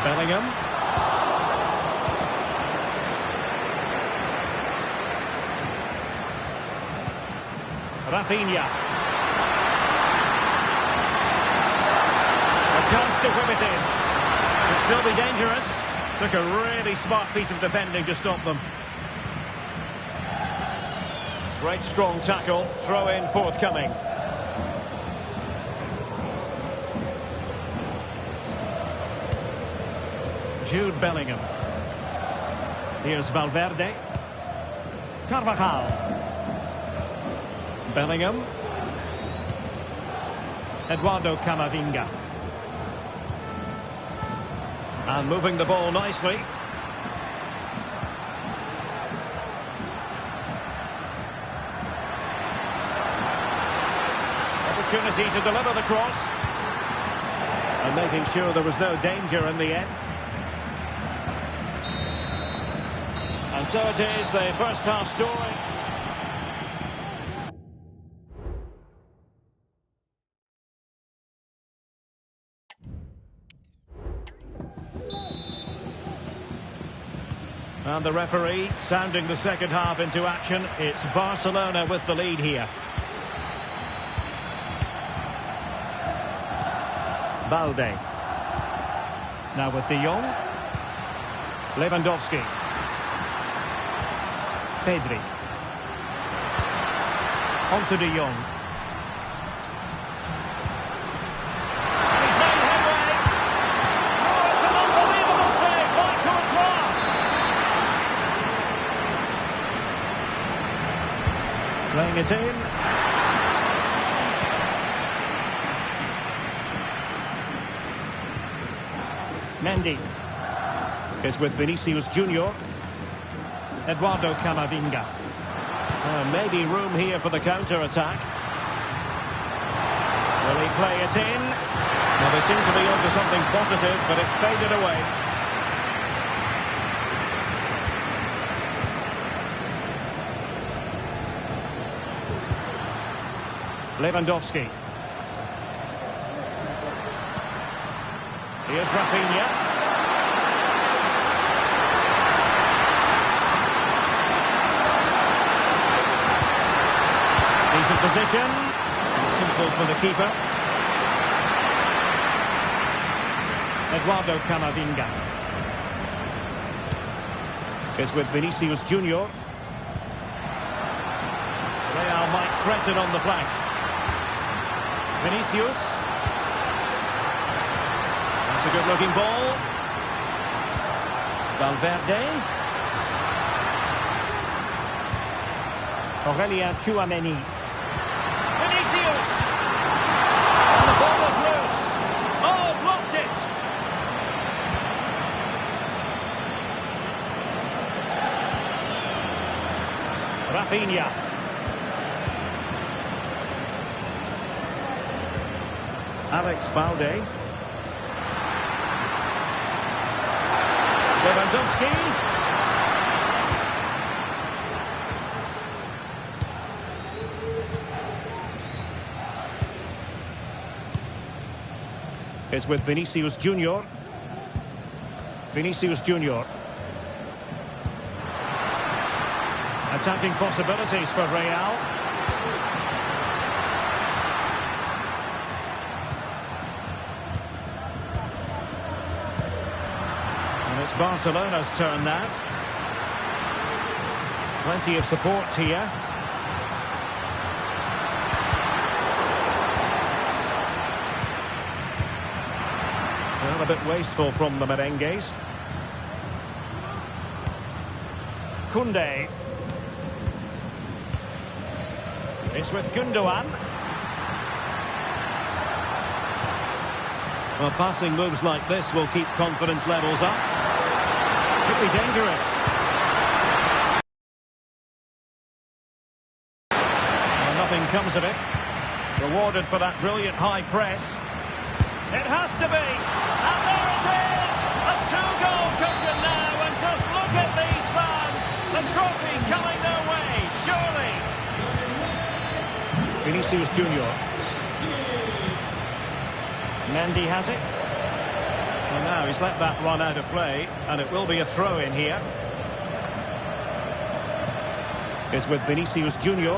Bellingham. Rafinha. A chance to whip it in. Could still be dangerous. Took a really smart piece of defending to stop them. Great strong tackle. Throw in forthcoming. Jude Bellingham. Here's Valverde. Carvajal. Bellingham. Eduardo Camavinga. And moving the ball nicely. Opportunity to deliver the cross. And making sure there was no danger in the end. And so it is, the first half story. And the referee sounding the second half into action. It's Barcelona with the lead here. Balde. Now with De Jong. Lewandowski. Pedri. On to De Jong. And he's made headway. Oh, it's an unbelievable save by Courtois. Playing it in. Mendy. Is with Vinicius Junior. Eduardo Camavinga. Maybe room here for the counter-attack. Will he play it in? Well, they seem to be onto something positive, but it faded away. Lewandowski. Here's Rafinha. Decent position. Simple for the keeper. Eduardo Camavinga. Is with Vinicius Junior. Real might threaten on the flank. Vinicius. That's a good-looking ball. Valverde. Aurelien Tchouameni. Vinicius! And the ball is loose. Oh, blocked it! Rafinha. Alex Balde. Lewandowski. Is with Vinicius Junior. Vinicius Junior. Attacking possibilities for Real. And it's Barcelona's turn now. Plenty of support here. Well, a bit wasteful from the merengues. Koundé. It's with Gundogan. Well, passing moves like this will keep confidence levels up. Could be dangerous. Well, nothing comes of it. Rewarded for that brilliant high press. It has to be. And there it is. A two-goal cushion now. And just look at these fans. The trophy coming their way, surely. Vinicius Junior. Mendy has it. Well, now he's let that run out of play, and it will be a throw in here. It's with Vinicius Junior.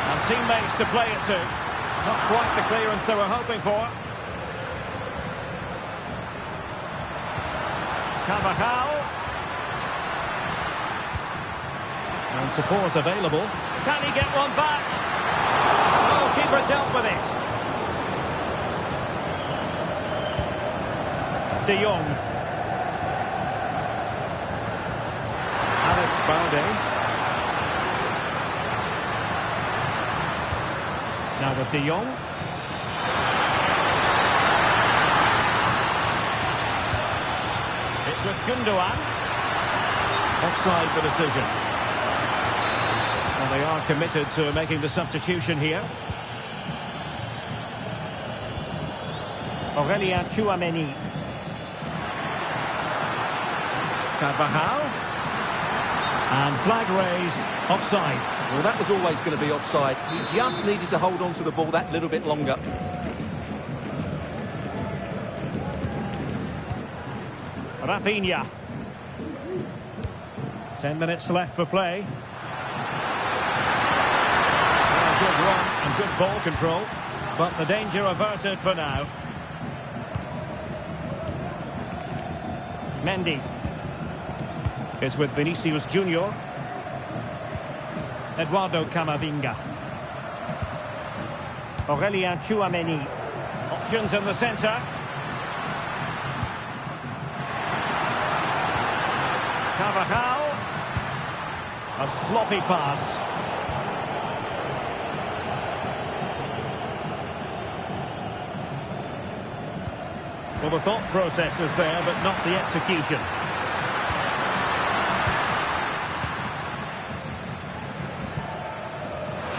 And teammates to play it to. Not quite the clearance they were hoping for. Carvajal. And support available. Can he get one back? Oh, keeper dealt with it. De Jong. Alex Balde. Now with De Jong. It's with Gundogan. Offside the decision. Well, they are committed to making the substitution here. Aurelien Tchouameni. Carvajal. And flag raised, offside. Well, that was always going to be offside. He just needed to hold on to the ball that little bit longer. Rafinha. 10 minutes left for play. Well, good run and good ball control, but the danger averted for now. Mendy. It's with Vinicius Junior. Eduardo Camavinga. Aurelien Tchouameni. Options in the centre. Carvajal. A sloppy pass. Well, the thought process is there, but not the execution.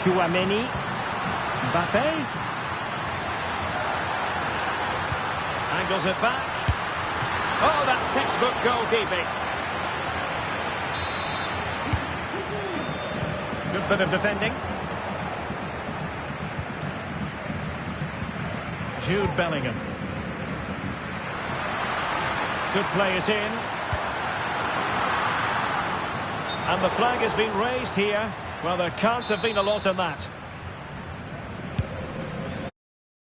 Tchouameni. Mbappe. Angles it back. Oh, that's textbook goalkeeping. Good bit of defending. Jude Bellingham. Could play it in. And the flag has been raised here. Well, there can't have been a lot in that.